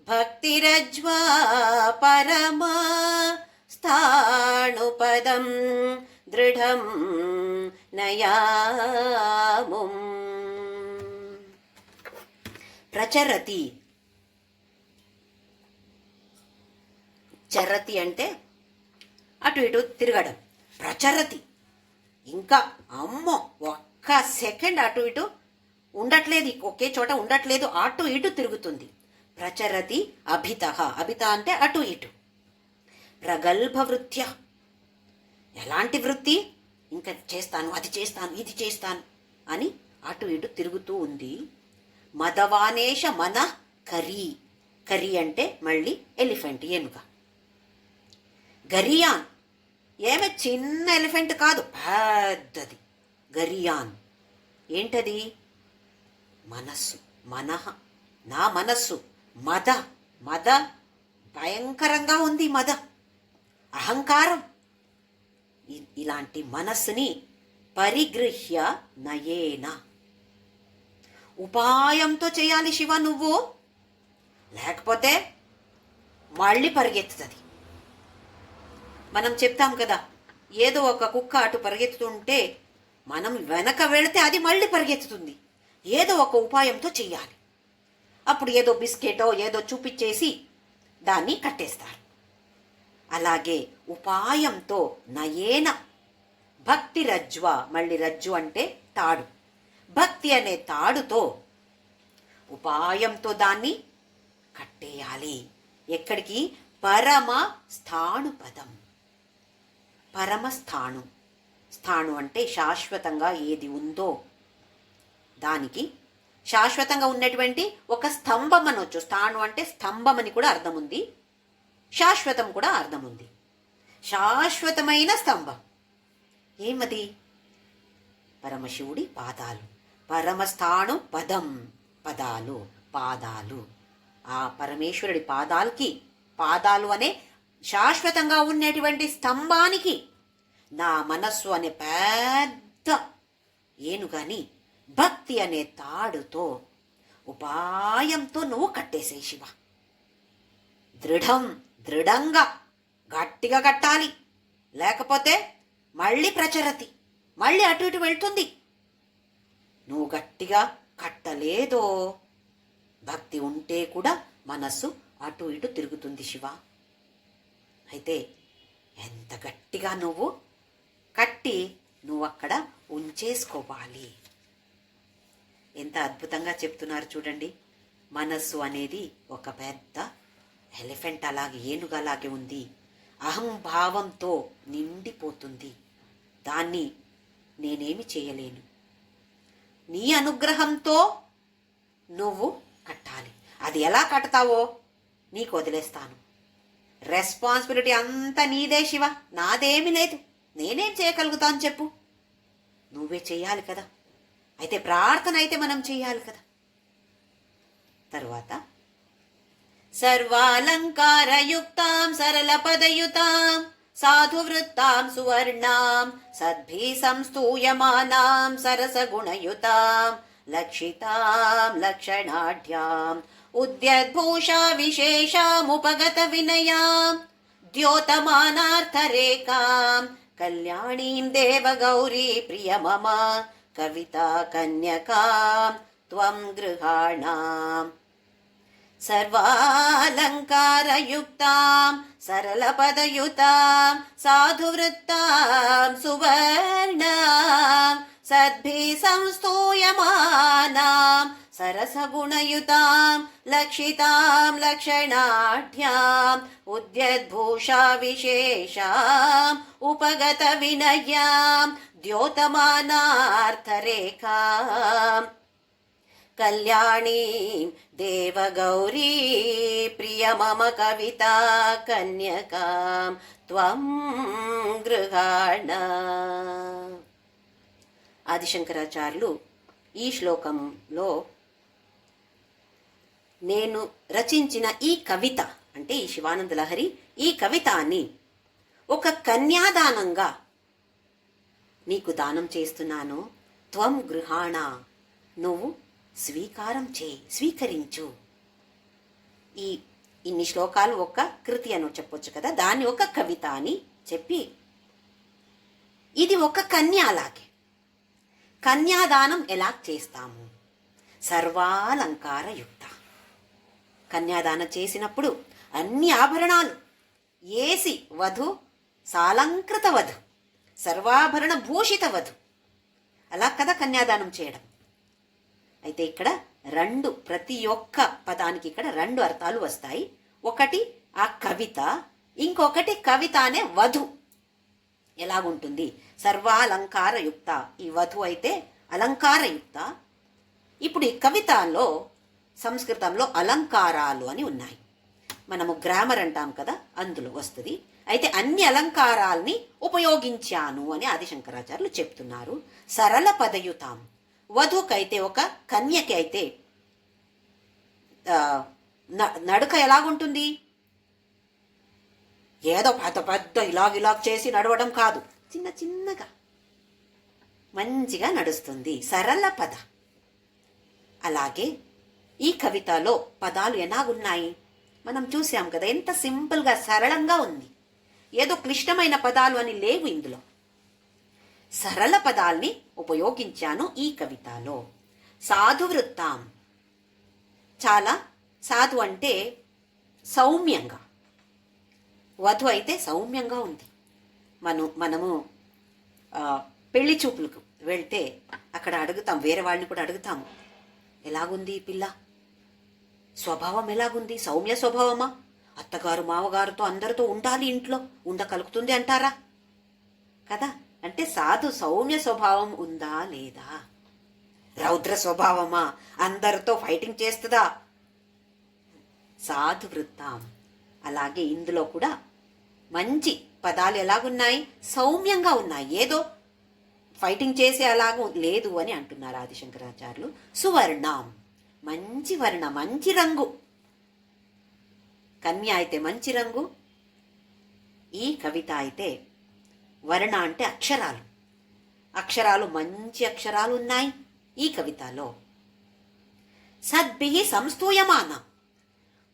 భక్తిరజ్వా పరమ స్థాణుపదం దృఢం నయాముం. ప్రచరతి, చరతి అంటే అటు ఇటు తిరగడం. ప్రచరతి ఇంకా అమ్మో ఒక్క సెకండ్ అటు ఇటు ఉండట్లేదు, ఒకే చోట ఉండట్లేదు, అటు ఇటు తిరుగుతుంది. ప్రచరతి అభితః, అభిత అంటే అటు ఇటు. ప్రగల్భ వృత్య, ఎలాంటి వృత్తి? ఇంకా చేస్తాను, అది చేస్తాను, ఇది చేస్తాను అని అటు ఇటు తిరుగుతూ ఉంది. మదవానేష మన కరీ, కరీ అంటే మళ్ళీ ఎలిఫెంట్, ఏనుగ. గరియాన్, ఏమే చిన్న ఎలిఫెంట్ కాదు, పెద్దది. గరియాన్ ఏంటది? మనస్సు, మనః, నా మనస్సు. మద, మద భయంకరంగా ఉంది. మద అహంకారం. ఇలాంటి మనస్సుని పరిగృహ్య నయేన, ఉపాయంతో చేయాలి శివ నువ్వు, లేకపోతే మళ్ళీ పరిగెత్తుతుంది. మనం చెప్తాం కదా, ఏదో ఒక కుక్క అటు పరిగెత్తుతుంటే మనం వెనక వెళితే అది మళ్ళీ పరిగెత్తుతుంది. ఏదో ఒక ఉపాయంతో చెయ్యాలి. అప్పుడు ఏదో బిస్కెటో ఏదో చూపించేసి దాన్ని కట్టేస్తారు. అలాగే ఉపాయంతో నయేన భక్తి రజ్వ, మళ్ళీ రజ్జు అంటే తాడు. భక్తి అనే తాడుతో ఉపాయంతో దాన్ని కట్టేయాలి. ఎక్కడికి? పరమ స్థాణు పదం. పరమ స్థాణు, స్థాణు అంటే శాశ్వతంగా ఏది ఉందో దానికి శాశ్వతంగా ఉన్నటువంటి ఒక స్తంభం అనొచ్చు. స్థాణు అంటే స్తంభం అని కూడా అర్థం ఉంది, శాశ్వతం కూడా అర్థం ఉంది. శాశ్వతమైన స్తంభం ఏమది? పరమశివుడి పాదాలు. పరమస్థాణు పదం, పదాలు, పాదాలు. ఆ పరమేశ్వరుడి పాదాలకి, పాదాలు అనే శాశ్వతంగా ఉన్నటువంటి స్తంభానికి నా మనస్సు అనే పెద్ద ఏనుగాని భక్తి అనే తాడుతో ఉపాయంతో నువ్వు కట్టేసే శివ. దృఢం, దృఢంగా గట్టిగా కట్టాలి, లేకపోతే మళ్ళీ ప్రచరతి, మళ్ళీ అటు ఇటు వెళ్తుంది. నువ్వు గట్టిగా కట్టలేదో భక్తి ఉంటే కూడా మనస్సు అటు ఇటు తిరుగుతుంది శివ. అయితే ఎంత గట్టిగా నువ్వు కట్టి నువ్వు అక్కడ ఉంచేసుకోవాలి. ఎంత అద్భుతంగా చెప్తున్నారు చూడండి. మనస్సు అనేది ఒక పెద్ద ఎలిఫెంట్ అలాగే, ఏనుగలాగే ఉంది. అహంభావంతో నిండిపోతుంది. దాన్ని నేనేమి చేయలేను. నీ అనుగ్రహంతో నువ్వు కట్టాలి. అది ఎలా కడతావో నీకు వదిలేస్తాను. రెస్పాన్సిబిలిటీ అంతా నీదే శివ, నాదేమీ లేదు. నేనేం చేయగలుగుతాను చెప్పు? నువ్వే చెయ్యాలి కదా. అయితే ప్రార్థన అయితే మనం చెయ్యాలి కదా. తరువాత సర్వాలంకారయుక్తాం సరళపదయుతాం సాధువృత్తాం సువర్ణాం సద్భి సంస్తూయమానాం సరసగుణయుతాం లక్షితాం లక్షణాఢ్యాం ఉద్యద్భూషా విశేషాముపగత వినయాం ద్యోతమానార్థరేకాం కళ్యాణీం దేవగౌరీ ప్రియ మమ కవితా కన్యకాం త్వం గృహాణాం. సర్వాలంకారయుక్తాం సరళపదయుతాం సాధువృత్తాం సువర్ణాం సద్భి సంస్తూయమానాం సరసగుణయుతాం లక్షితాం లక్షణాఢ్యాం ఉద్యద్భూషా విశేషాం ఉపగత వినయాం ద్యోతమానార్థరేకాం కళ్యాణీం దేవగౌరీ ప్రియ మమ కవితా కన్యకాం త్వం గృహాణాం. ఆదిశంకరాచార్యులు ఈ శ్లోకంలో నేను రచించిన ఈ కవిత అంటే ఈ శివానంద లహరి ఈ కవితాన్ని ఒక కన్యాదానంగా నీకు దానం చేస్తున్నాను. త్వం గృహాణ, నువ్వు స్వీకరించు. ఈ ఇన్ని శ్లోకాలు ఒక కృతి అని చెప్పొచ్చు కదా, దాన్ని ఒక కవిత అని చెప్పి ఇది ఒక కన్య. అలాగే కన్యాదానం ఎలా చేస్తాము? సర్వాలంకారయుక్త. కన్యాదానం చేసినప్పుడు అన్ని ఆభరణాలు ఏసి వధు, సాలంకృత వధు, సర్వాభరణ భూషిత వధు, అలా కదా కన్యాదానం చేయడం. అయితే ఇక్కడ ప్రతి ఒక్క పదానికి ఇక్కడ 2 అర్థాలు వస్తాయి. ఒకటి ఆ కవిత, ఇంకొకటి కవిత అనే వధు. ఎలాగుంటుంది? సర్వాలంకారయుక్త, ఈ వధు అయితే అలంకారయుక్త. ఇప్పుడు ఈ కవితలో సంస్కృతంలో అలంకారాలు అని ఉన్నాయి. మనము గ్రామర్ అంటాం కదా, అందులో వస్తుంది. అయితే అన్ని అలంకారాల్ని ఉపయోగించాను అని ఆదిశంకరాచార్యులు చెప్తున్నారు. సరళ పదయుతాం, వధుకైతే ఒక కన్యకి అయితే నడుక ఎలాగుంటుంది? ఏదో పెద్ద పెద్ద ఇలాగ్ చేసి నడవడం కాదు, చిన్న చిన్నగా మంచిగా నడుస్తుంది. సరళ పద. అలాగే ఈ కవితలో పదాలు ఎలాగున్నాయి మనం చూసాం కదా, ఎంత సింపుల్గా సరళంగా ఉంది. ఏదో క్లిష్టమైన పదాలు అని లేవు ఇందులో. సరళ పదాల్ని ఉపయోగించాను ఈ కవితలో. సాధువృత్తాం, చాలా సాధు అంటే సౌమ్యంగా, వధు అయితే సౌమ్యంగా ఉంది. మనము పెళ్లి చూపులకు వెళ్తే అక్కడ అడుగుతాం, వేరే వాళ్ళని కూడా అడుగుతాము, ఎలాగుంది ఈ పిల్ల, స్వభావం ఎలాగుంది, సౌమ్య స్వభావమా, అత్తగారు మామగారుతో అందరితో ఉండాలి, ఇంట్లో ఉండగలుగుతుంది అంటారా కదా. అంటే సాధు సౌమ్య స్వభావం ఉందా లేదా, రౌద్ర స్వభావమా, అందరితో ఫైటింగ్ చేస్తుందా. సాధు వృత్తాం. అలాగే ఇందులో కూడా మంచి పదాలు ఎలాగున్నాయి, సౌమ్యంగా ఉన్నాయి, ఏదో ఫైటింగ్ చేసే అలాగూ లేదు అని అంటున్నారు ఆదిశంకరాచార్యులు. సువర్ణాం, మంచి వర్ణ, మంచి రంగు. కన్య అయితే మంచి రంగు, ఈ కవిత అయితే వర్ణ అంటే అక్షరాలు, అక్షరాలు మంచి అక్షరాలు ఉన్నాయి ఈ కవితలో. సద్భిః సంస్తూయమాన,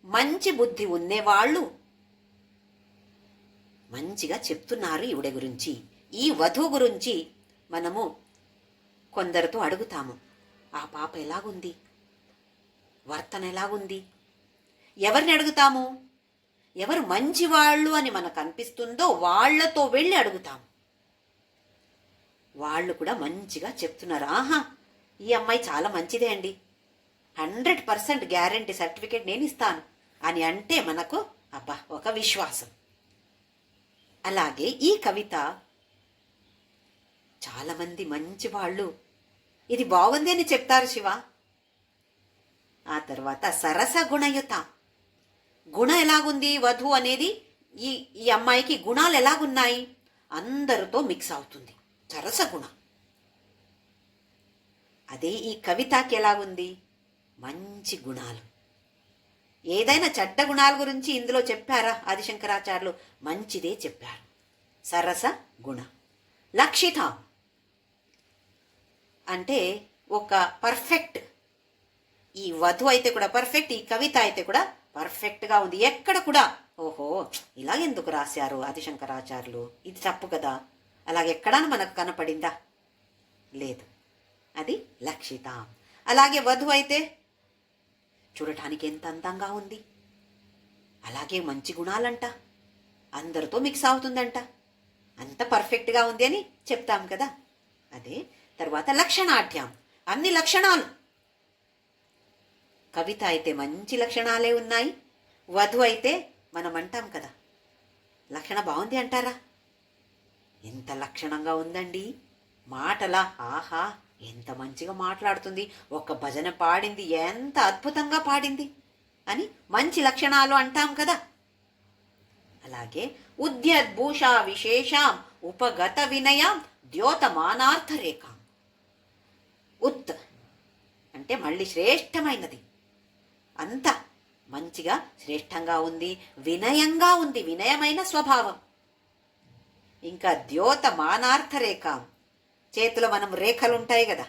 మంచి బుద్ధి ఉన్నవాళ్ళు మంచిగా చెప్తున్నారు ఈవిడ గురించి. ఈ వధువు గురించి మనము కొందరితో అడుగుతాము, ఆ పాప ఎలాగుంది, వర్తన ఎలాగుంది. ఎవరిని అడుగుతాము? ఎవరు మంచివాళ్ళు అని మనకు అనిపిస్తుందో వాళ్లతో వెళ్ళి అడుగుతాము. వాళ్ళు కూడా మంచిగా చెప్తున్నారు, ఆహా ఈ అమ్మాయి చాలా మంచిదే అండి, 100% గ్యారంటీ సర్టిఫికేట్ నేను ఇస్తాను అని అంటే మనకు అబ్బా ఒక విశ్వాసం. అలాగే ఈ కవిత చాలామంది మంచి వాళ్ళు ఇది బాగుంది అని చెప్తారు శివ. ఆ తర్వాత సరస గుణయుత, గుణం ఎలాగుంది వధువు అనేది, ఈ ఈ అమ్మాయికి గుణాలు ఎలాగున్నాయి, అందరితో మిక్స్ అవుతుంది, సరస గుణం. అదే ఈ కవితకి ఎలాగుంది, మంచి గుణాలు. ఏదైనా చెడ్డ గుణాల గురించి ఇందులో చెప్పారా ఆదిశంకరాచార్యులు? మంచిదే చెప్పారు. సరస గుణ. లక్షిత అంటే ఒక పర్ఫెక్ట్. ఈ వధు అయితే కూడా పర్ఫెక్ట్, ఈ కవిత అయితే కూడా పర్ఫెక్ట్గా ఉంది. ఎక్కడ కూడా ఓహో ఇలా ఎందుకు రాశారు ఆదిశంకరాచార్యులు, ఇది తప్పు కదా, అలాగెక్కడా మనకు కనపడిందా? లేదు. అది లక్షిత. అలాగే వధువు అయితే చూడటానికి ఎంత అందంగా ఉంది, అలాగే మంచి గుణాలంట, అందరితో మిక్స్ అవుతుందంట, అంత పర్ఫెక్ట్గా ఉంది అని చెప్తాం కదా. అదే తర్వాత లక్షణాఢ్యం, అన్ని లక్షణాలు. కవిత అయితే మంచి లక్షణాలే ఉన్నాయి, వధువు అయితే మనం అంటాం కదా లక్షణ బాగుంది అంటారా, ఎంత లక్షణంగా ఉందండి, మాటలా ఆహా ఎంత మంచిగా మాట్లాడుతుంది, ఒక భజన పాడింది ఎంత అద్భుతంగా పాడింది అని మంచి లక్షణాలు అంటాం కదా. అలాగే ఉద్యద్భూషా విశేషాం ఉపగత వినయాం ద్యోతమానార్థరేఖాం. ఉత్ అంటే మళ్ళీ శ్రేష్టమైనది, అంత మంచిగా శ్రేష్టంగా ఉంది, వినయంగా ఉంది, వినయమైన స్వభావం. ఇంకా ద్యోతమానార్థరేఖాం, చేతిలో మనం రేఖలు ఉంటాయి కదా,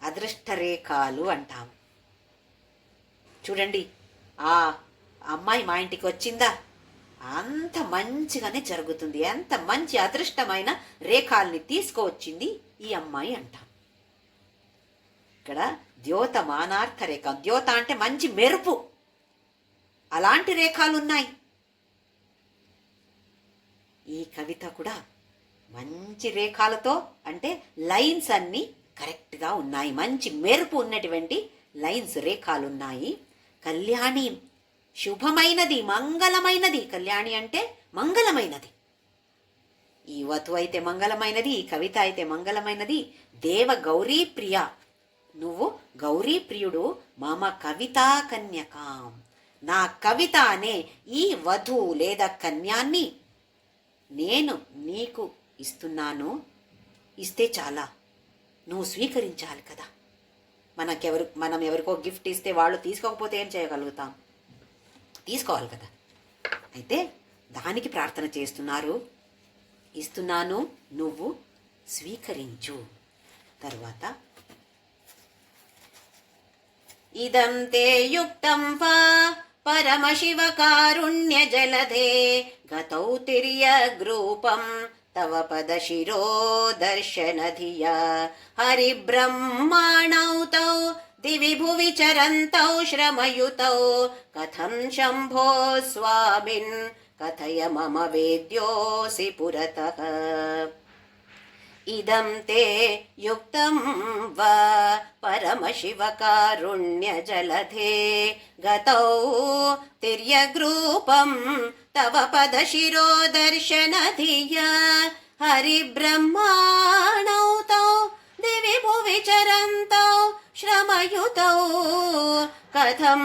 అదృష్ట రేఖలు అంటాం. చూడండి ఆ అమ్మాయి మా ఇంటికి వచ్చిందా, అంత మంచిగానే జరుగుతుంది, ఎంత మంచి అదృష్టమైన రేఖల్ని తీసుకువచ్చింది ఈ అమ్మాయి అంటాం. ఇక్కడ ద్యోత మానార్థ రేఖ, ద్యోత అంటే మంచి మెరుపు, అలాంటి రేఖలు ఉన్నాయి. ఈ కవిత కూడా మంచి రేఖలతో అంటే లైన్స్ అన్నీ కరెక్ట్గా ఉన్నాయి, మంచి మెరుపు ఉన్నటువంటి లైన్స్ రేఖలు ఉన్నాయి. కళ్యాణి శుభమైనది, మంగళమైనది. కళ్యాణి అంటే మంగళమైనది. ఈ వధువు అయితే మంగళమైనది, ఈ కవిత అయితే మంగళమైనది. దేవ గౌరీ ప్రియ, నువ్వు గౌరీ ప్రియుడు, మమ కవితా కన్యకాం, నా కవిత అనే ఈ వధువు లేదా కన్యాన్ని నేను నీకు ఇస్తున్నాను, ఇస్తే చాలా, నువ్వు స్వీకరించాలి కదా. మనం ఎవరికో గిఫ్ట్ ఇస్తే వాళ్ళు తీసుకోకపోతే ఏం చేయగలుగుతాం, తీసుకోవాలి కదా. అయితే దానికి ప్రార్థన చేస్తున్నారు, ఇస్తున్నాను నువ్వు స్వీకరించు. తర్వాత ఇదం తే యుక్తం వా పరమశివ కారుణ్య జలధే గతౌ తిర్యగ్రూపం తవ పద శిరో దర్శన ధియా హరిబ్రహ్మాణౌ తౌ దివి భువి చరంతౌ శ్రమయుతౌ కథం శంభో స్వామిన్ కథయ మమ వేద్యోసి పురతః. ఇదం తే యుక్తం వా పరమశివ కారుణ్య జలధే గతౌ తిర్యగ్రూపం తవ పద శిరో దర్శన ధియా హరిబ్రహ్మాణౌ తౌ దివి భువి చరంతౌ శ్రమయుతౌ కథం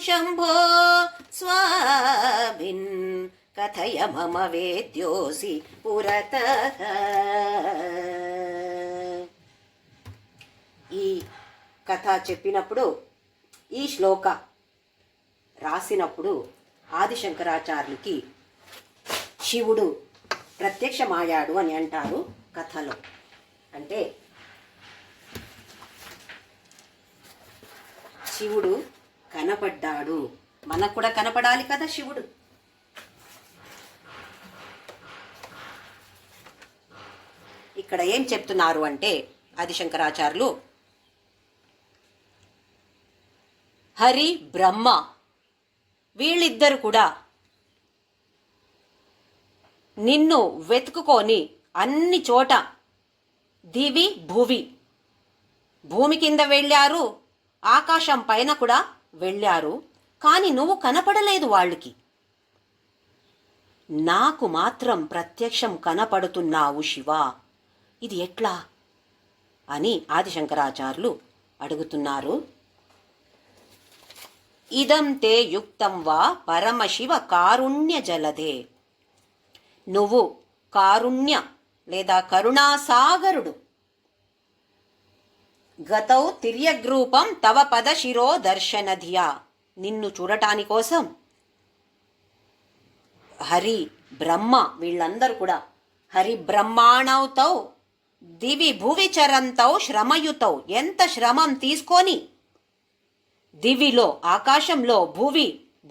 శంభో స్వామిన్ కథయ మమ వేద్యోసి పురతః. ఈ కథ చెప్పినప్పుడు, ఈ శ్లోక రాసినప్పుడు ఆదిశంకరాచార్యులకి శివుడు ప్రత్యక్షమయ్యాడు అని అంటారు కథలో. అంటే శివుడు కనపడ్డాడు, మనకు కూడా కనపడాలి కదా శివుడు. ఇక్కడ ఏం చెప్తున్నారు అంటే ఆదిశంకరాచార్యులు, హరి బ్రహ్మ వీళ్ళిద్దరు కూడా నిన్ను వెతుకుకొని అన్ని చోట దివి భువి, భూమి కింద వెళ్ళారు, ఆకాశం పైన కూడా వెళ్ళారు, కానీ నువ్వు కనపడలేదు వాళ్ళకి. నాకు మాత్రం ప్రత్యక్షం కనపడుతున్నావు శివా, ఇది ఎట్లా అని ఆదిశంకరాచార్యులు అడుగుతున్నారు. ఇదం తే యుక్తం వా పరమశివ కారుణ్య జలదే, నువ్వు కారుణ్య లేదా కరుణాసాగరుడు. గతౌ తిర్యగ్రూపం తవ పద శిరో దర్శనధియా, నిన్ను చూడటాని కోసం హరి బ్రహ్మ వీళ్ళందరూ కూడా హరి బ్రహ్మాణౌతౌ దివి భువి చరంతౌ శ్రమయుతౌ, ఎంత శ్రమం తీసుకొని దివిలో ఆకాశంలో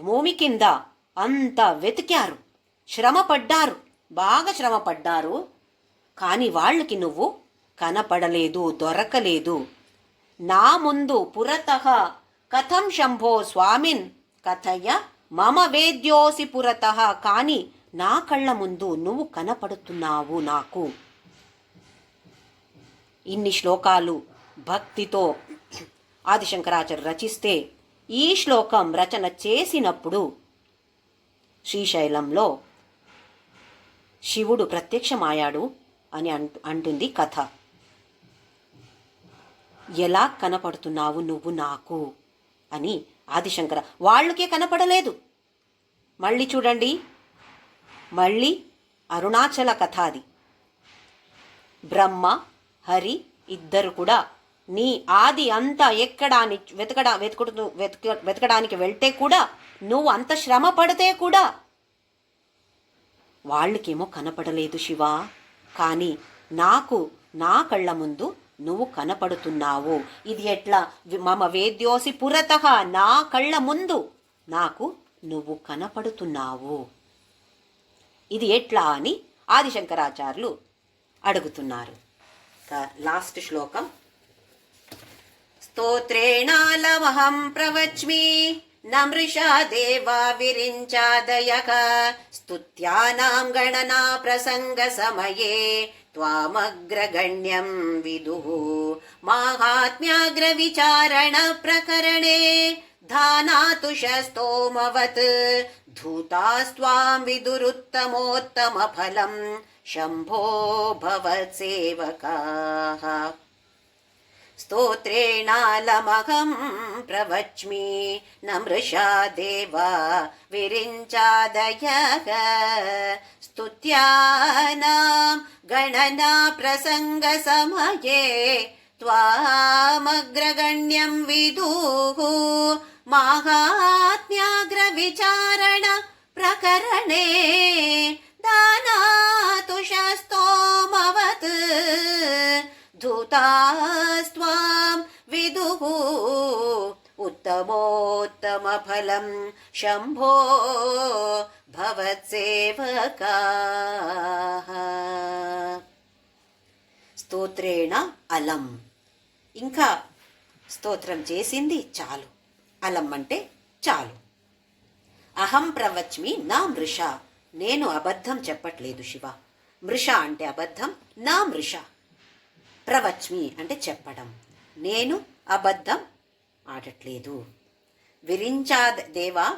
భూమి కింద అంత వెతికారు, శ్రమపడ్డారు, బాగా శ్రమపడ్డారు, కానీ వాళ్ళకి నువ్వు కనపడలేదు, దొరకలేదు. నా ముందు పురతః కథం శంభో స్వామిన్ కథయ మమ వేద్యోసి పురతః, కానీ నా కళ్ళ ముందు నువ్వు కనపడుతున్నావు నాకు. ఇన్ని శ్లోకాలు భక్తితో ఆదిశంకరాచార్య రచిస్తే, ఈ శ్లోకం రచన చేసినప్పుడు శ్రీశైలంలో శివుడు ప్రత్యక్షమాయాడు అని అంటుంది కథ. ఎలా కనపడుతున్నావు నువ్వు నాకు అని ఆదిశంకర, వాళ్ళకే కనపడలేదు. మళ్ళీ చూడండి, మళ్ళీ అరుణాచల కథ అది. బ్రహ్మ హరి ఇద్దరు కూడా నీ ఆది అంతా ఎక్కడాని వెతకడానికి వెళ్తే కూడా, నువ్వు అంత శ్రమ పడితే కూడా వాళ్ళకేమో కనపడలేదు శివా, కానీ నాకు నా కళ్ళ ముందు నువ్వు కనపడుతున్నావు. ఇది ఎట్లా? మమ వేద్యోసి పురతః, నా కళ్ళ ముందు నాకు నువ్వు కనపడుతున్నావు. ఇది ఎట్లా అని ఆదిశంకరాచార్యులు అడుగుతున్నారు. లాస్ట్ శ్లోకం. స్తోత్రేణాలమహం ప్రవచ్మి నమృషా దేవా విరించాదయః స్తుత్యానాం గణనా ప్రసంగ సమయే త్వామగ్రగణ్యం విదుః మాహాత్మ్యాగ్ర విచారణ ప్రకరణే ధానాతుషస్తోమవత్ ధూతాస్త్వాం విదురుత్తమోత్తమ ఫలం శంభో భవత్సేవకాః. స్తోత్రేణాలమహం ప్రవచ్మి నమృషా దేవా విరించాదయః స్తుత్యానాం గణనా ప్రసంగ సమయే త్వామగ్రగణ్యం విదుః మాహాత్మ్యాగ్ర విచారణ ప్రకరణే దానాతుషస్తోమవత్ ధూతాస్త్వాం విదుః ఉత్తమోత్తమ ఫలం శంభో భవత్సేవకాః. స్తోత్రేణ అలం, ఇంకా స్తోత్రం చేసింది చాలు. అలం అంటే చాలు. అహం ప్రవచ్మి నా మృష, నేను అబద్ధం చెప్పట్లేదు శివ. మృష అంటే అబద్ధం, నా మృష. ప్రవచ్మి అంటే చెప్పడం, నేను అబద్ధం ఆడట్లేదు.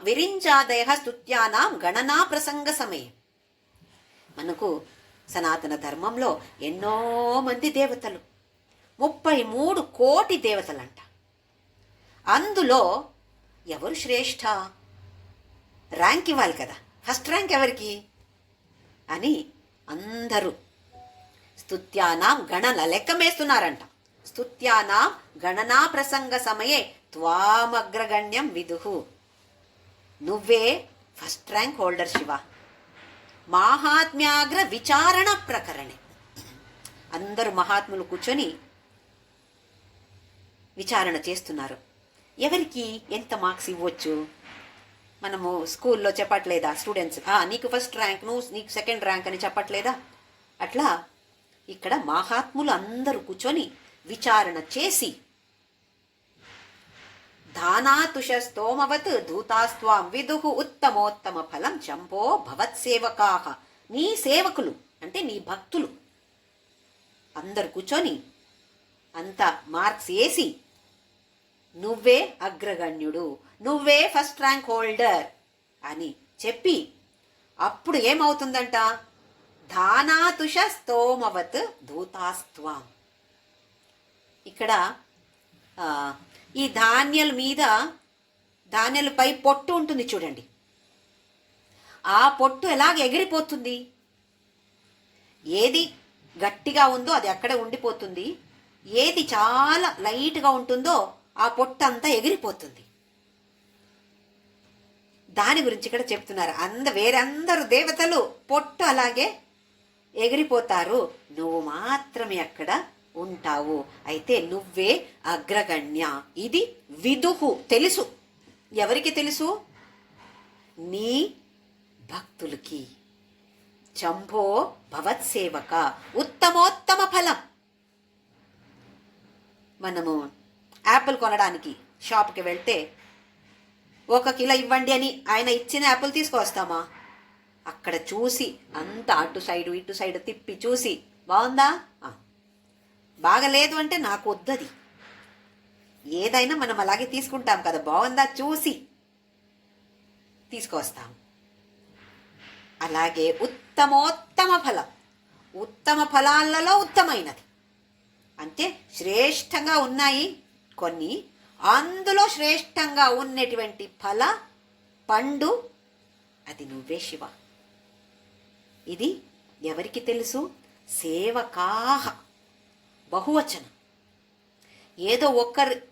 విరించాదయ స్తుత్యానాం గణనా ప్రసంగ సమయం. మనకు సనాతన ధర్మంలో ఎన్నో మంది దేవతలు, 33 కోటి దేవతలంట. అందులో ఎవరు శ్రేష్ఠ? ర్యాంక్ ఇవ్వాలి కదా, ఫస్ట్ ర్యాంక్ ఎవరికి అని అందరూ స్తుత్యానాం గణన లెక్కమేస్తున్నారంట. స్తుత్యానాం గణనా ప్రసంగ సమయే త్వామగ్రగణ్యం విదుః, నువ్వే ఫస్ట్ ర్యాంక్ హోల్డర్ శివ. మాహాత్మ్యాగ్ర విచారణ ప్రకరణే, అందరూ మహాత్ములు కూర్చొని విచారణ చేస్తున్నారు. ఎవరికి ఎంత మార్క్స్ ఇవ్వచ్చు? మనము స్కూల్లో చెప్పట్లేదా స్టూడెంట్స్, నీకు ఫస్ట్ ర్యాంక్, నీకు సెకండ్ ర్యాంక్ అని చెప్పట్లేదా? అట్లా ఇక్కడ మహాత్ములు అందరూ కూర్చొని విచారణ చేసి దానాతుషస్తోమవత్ దూతాస్త్వాం విదుః ఉత్తమోత్తమ ఫలం చంపో భవత్సేవకాః. నీ సేవకులు అంటే నీ భక్తులు అందరు కూర్చొని అంత మార్క్స్ వేసి నువ్వే అగ్రగణ్యుడు, నువ్వే ఫస్ట్ ర్యాంక్ హోల్డర్ అని చెప్పి అప్పుడు ఏమవుతుందంట, దానాతుష స్తోమవత్ దూతాస్త్వాం. ఇక్కడ ఈ ధాన్యాలపై పొట్టు ఉంటుంది చూడండి, ఆ పొట్టు ఎలాగ ఎగిరిపోతుంది, ఏది గట్టిగా ఉందో అది అక్కడే ఉండిపోతుంది, ఏది చాలా లైట్గా ఉంటుందో ఆ పొట్టు అంతా ఎగిరిపోతుంది. దాని గురించి ఇక్కడ చెప్తున్నారు. వేరందరూ దేవతలు పొట్టు అలాగే ఎగిరిపోతారు, నువ్వు మాత్రమే అక్కడ ఉంటావు. అయితే నువ్వే అగ్రగణ్య. ఇది విదుహు తెలుసు. ఎవరికి తెలుసు? నీ భక్తులకి. చంభో భవత్సేవక ఉత్తమోత్తమ ఫలం. మనము యాపిల్ కొనడానికి షాప్కి వెళ్తే 1 కిలో ఇవ్వండి అని ఆయన ఇచ్చిన యాపిల్ తీసుకొస్తామా? అక్కడ చూసి అంత అటు సైడు ఇటు సైడు తిప్పి చూసి బాగుందా, బాగలేదు అంటే నాకు వద్దది. ఏదైనా మనం అలాగే తీసుకుంటాం కదా, బాగుందా చూసి తీసుకొస్తాం. అలాగే ఉత్తమోత్తమ ఫలం, ఉత్తమ ఫలాలలో ఉత్తమైనది అంటే శ్రేష్టంగా ఉన్నాయి కొన్ని, అందులో శ్రేష్టంగా ఉన్నటువంటి ఫల పండు అది నువ్వే శివ. ఇది ఎవరికి తెలుసు? సేవకాహ, బహువచనం. ఏదో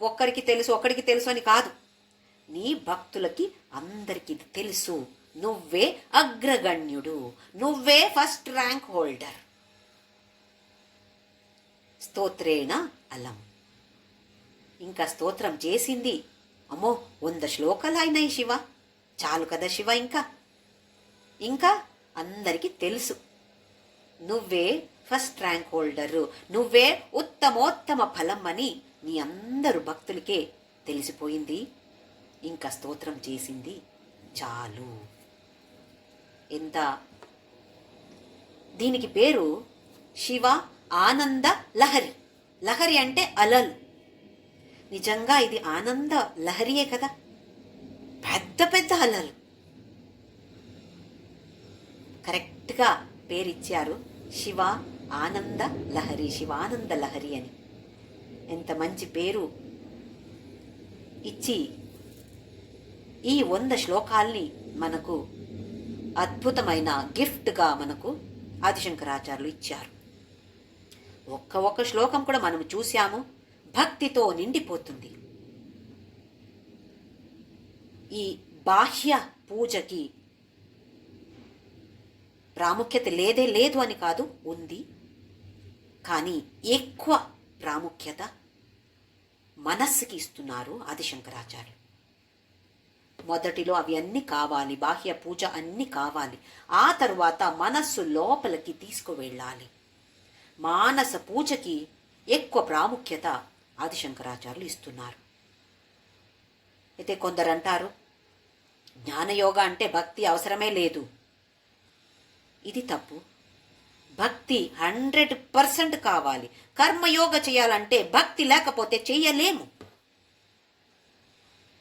ఒక్కరికి తెలుసు ఒక్కడికి తెలుసు అని కాదు, నీ భక్తులకి అందరికీ తెలుసు. నువ్వే అగ్రగణ్యుడు, నువ్వే ఫస్ట్ ర్యాంక్ హోల్డర్. స్తోత్రేణ అలం. ఇంకా స్తోత్రం చేసింది అమ్మో 100 శ్లోకాలు అయినాయి శివ, చాలు కదా శివ. ఇంకా అందరికీ తెలుసు నువ్వే ఫస్ట్ ర్యాంక్ హోల్డరు, నువ్వే ఉత్తమోత్తమ ఫలం అని నీ అందరు భక్తులకే తెలిసిపోయింది. ఇంకా స్తోత్రం చేసింది చాలు. ఎంత దీనికి పేరు శివ ఆనంద లహరి. లహరి అంటే అలలు. నిజంగా ఇది ఆనంద లహరియే కదా, పెద్ద పెద్ద అలలు. కరెక్ట్గా పేరిచ్చారు శివ ఆనంద లహరి, శివానంద లహరి అని. ఎంత మంచి పేరు ఇచ్చి ఈ 100 శ్లోకాల్ని మనకు అద్భుతమైన గిఫ్ట్గా మనకు ఆదిశంకరాచార్యులు ఇచ్చారు. ఒక్క శ్లోకం కూడా మనం చూశాము, భక్తితో నిండిపోతుంది. ఈ బాహ్య పూజకి ప్రాముఖ్యత లేదు అని కాదు, ఉంది. కానీ ఎక్కువ ప్రాముఖ్యత మనస్సుకి ఇస్తున్నారు ఆదిశంకరాచార్యులు. మొదటిలో అవి అన్నీ కావాలి, బాహ్య పూజ అన్నీ కావాలి. ఆ తరువాత మనస్సు లోపలికి తీసుకువెళ్ళాలి. మానస పూజకి ఎక్కువ ప్రాముఖ్యత ఆదిశంకరాచార్యులు ఇస్తున్నారు. అయితే కొందరు అంటారు జ్ఞానయోగ అంటే భక్తి అవసరమే లేదు. ఇది తప్పు. భక్తి 100% కావాలి. కర్మయోగ చేయాలంటే భక్తి లేకపోతే చెయ్యలేము.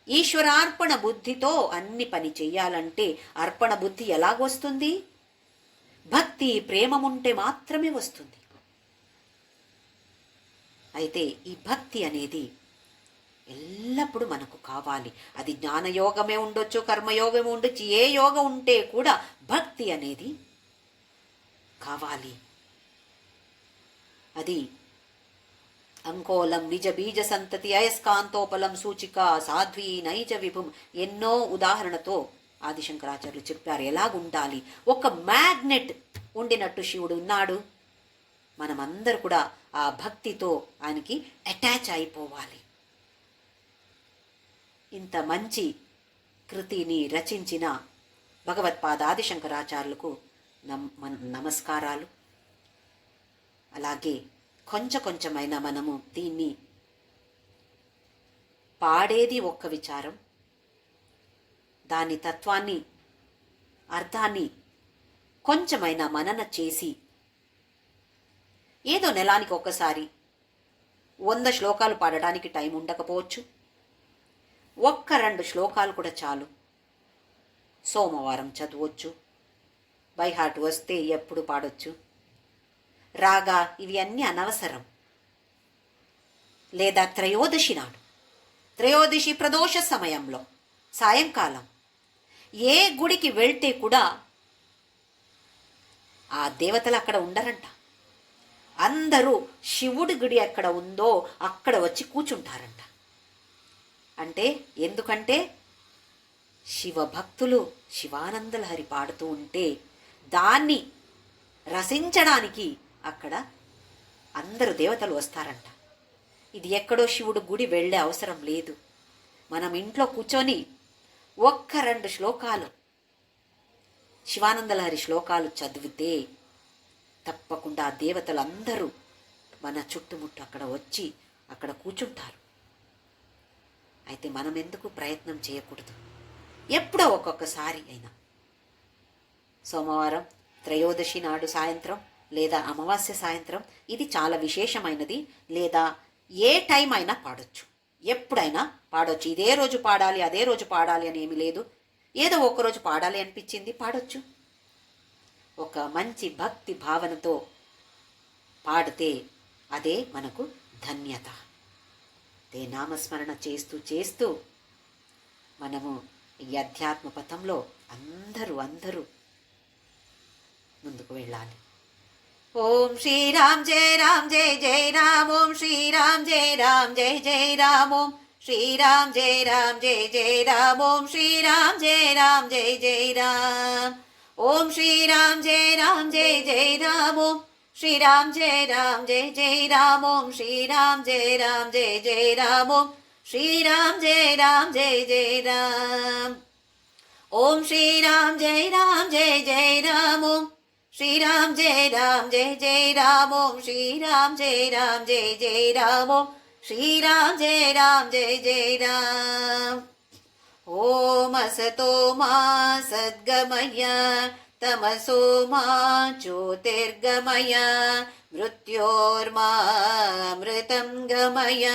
ఈశ్వరార్పణ బుద్ధితో అన్ని పని చెయ్యాలంటే అర్పణ బుద్ధి ఎలాగొస్తుంది? భక్తి ప్రేమముంటే మాత్రమే వస్తుంది. అయితే ఈ భక్తి అనేది ఎల్లప్పుడూ మనకు కావాలి. అది జ్ఞానయోగమే ఉండొచ్చు, కర్మయోగమే ఉండొచ్చు, ఏ యోగం ఉంటే కూడా భక్తి అనేది కావాలి. అది అంకోలం నిజ బీజ సంతతి అయస్కాంతోపలం సూచిక సాధ్వీ నైజ విభుం ఎన్నో ఉదాహరణతో ఆదిశంకరాచార్యులు చెప్పారు ఎలాగుండాలి. ఒక మ్యాగ్నెట్ ఉండినట్టు శివుడు ఉన్నాడు. మనమందరూ కూడా ఆ భక్తితో ఆయనకి అటాచ్ అయిపోవాలి. ఇంత మంచి కృతిని రచించిన భగవత్పాద ఆదిశంకరాచార్యులకు నమస్కారాలు. అలాగే కొంచెం కొంచెమైనా మనము దీన్ని పాడేది ఒక్క విచారం, దాని తత్వాన్ని అర్థాన్ని కొంచెమైనా మనన చేసి ఏదో నెలానికి ఒక్కసారి 100 శ్లోకాలు పాడడానికి టైం ఉండకపోవచ్చు, 1-2 శ్లోకాలు కూడా చాలు. సోమవారం చదవచ్చు, బై హార్ట్ వస్తే ఎప్పుడు పాడొచ్చు. రాగా ఇవి అన్నీ అనవసరం. లేదా త్రయోదశి నాడు, త్రయోదశి ప్రదోష సమయంలో సాయంకాలం ఏ గుడికి వెళ్తే కూడా ఆ దేవతలు అక్కడ ఉండరంట. అందరూ శివుడి గుడి ఎక్కడ ఉందో అక్కడ వచ్చి కూర్చుంటారంట. అంటే ఎందుకంటే శివభక్తులు శివానందలహరి పాడుతూ ఉంటే దాన్ని రసించడానికి అక్కడ అందరు దేవతలు వస్తారంట. ఇది ఎక్కడో శివుడు గుడి వెళ్ళే అవసరం లేదు. మనం ఇంట్లో కూర్చొని 1-2 శ్లోకాలు శివానందలహరి శ్లోకాలు చదివితే తప్పకుండా ఆ దేవతలందరూ మన చుట్టుముట్టు అక్కడ వచ్చి అక్కడ కూర్చుంటారు. అయితే మనం ఎందుకు ప్రయత్నం చేయకూడదు? ఎప్పుడో ఒక్కొక్కసారి అయినా సోమవారం త్రయోదశి నాడు సాయంత్రం లేదా అమావాస్య సాయంత్రం ఇది చాలా విశేషమైనది. లేదా ఏ టైం అయినా పాడొచ్చు, ఎప్పుడైనా పాడొచ్చు. ఇదే రోజు పాడాలి అదే రోజు పాడాలి అని ఏమీ లేదు. ఏదో ఒక్కరోజు పాడాలి అనిపించింది పాడొచ్చు. ఒక మంచి భక్తి భావనతో పాడితే అదే మనకు ధన్యత. అదే నామస్మరణ చేస్తూ చేస్తూ మనము ఈ అధ్యాత్మ పథంలో అందరూ ముందుకు వెళ్ళాలి. ఓం శ్రీరామ్ జయ రామ్ జయ జయ రామ్. ఓం శ్రీరామ్ జయ రామ్ జయ జయ రామ్. ఓం శ్రీరామ్ జయ రామ్ జయ జయ రామ్. ఓం శ్రీరామ్ జయ రామ్ జయ జయ రామ్. ఓం శ్రీరామ్ జయ రామ్ జయ జయ రామ్. ఓం శ్రీరామ్ జయ రామ్ జయ జయ రామ్. ఓం శ్రీరామ్ జయ రామ్ జయ జయ రామ్. ఓం శ్రీరామ్ జయ రామ్ జయ జయ రామ్. ఓం శ్రీరామ్ జయ రామ్ జయ జయ రామ్. ఓం శ్రీరామ్ జయ రామ్ జయ జయ రామ్. ఓం శ్రీరామ్ జయ రామ్ జయ జయ రామ్. ఓం శ్రీరామ్ జయ రామ్ జయ జయ రామ్. ఓం అసతో మా సద్గమయ తమసో మా జ్యోతిర్గమయ మృత్యోర్మా అమృతం గమయ.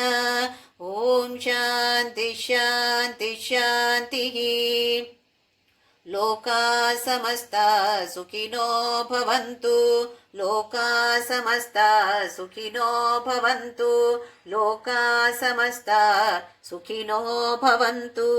ఓం శాంతి శాంతి శాంతి. లోకా సమస్తా సుఖినో భవంతు. లోకా సమస్తా సుఖినో భవంతు. లోకా సమస్తా సుఖినో భవంతు.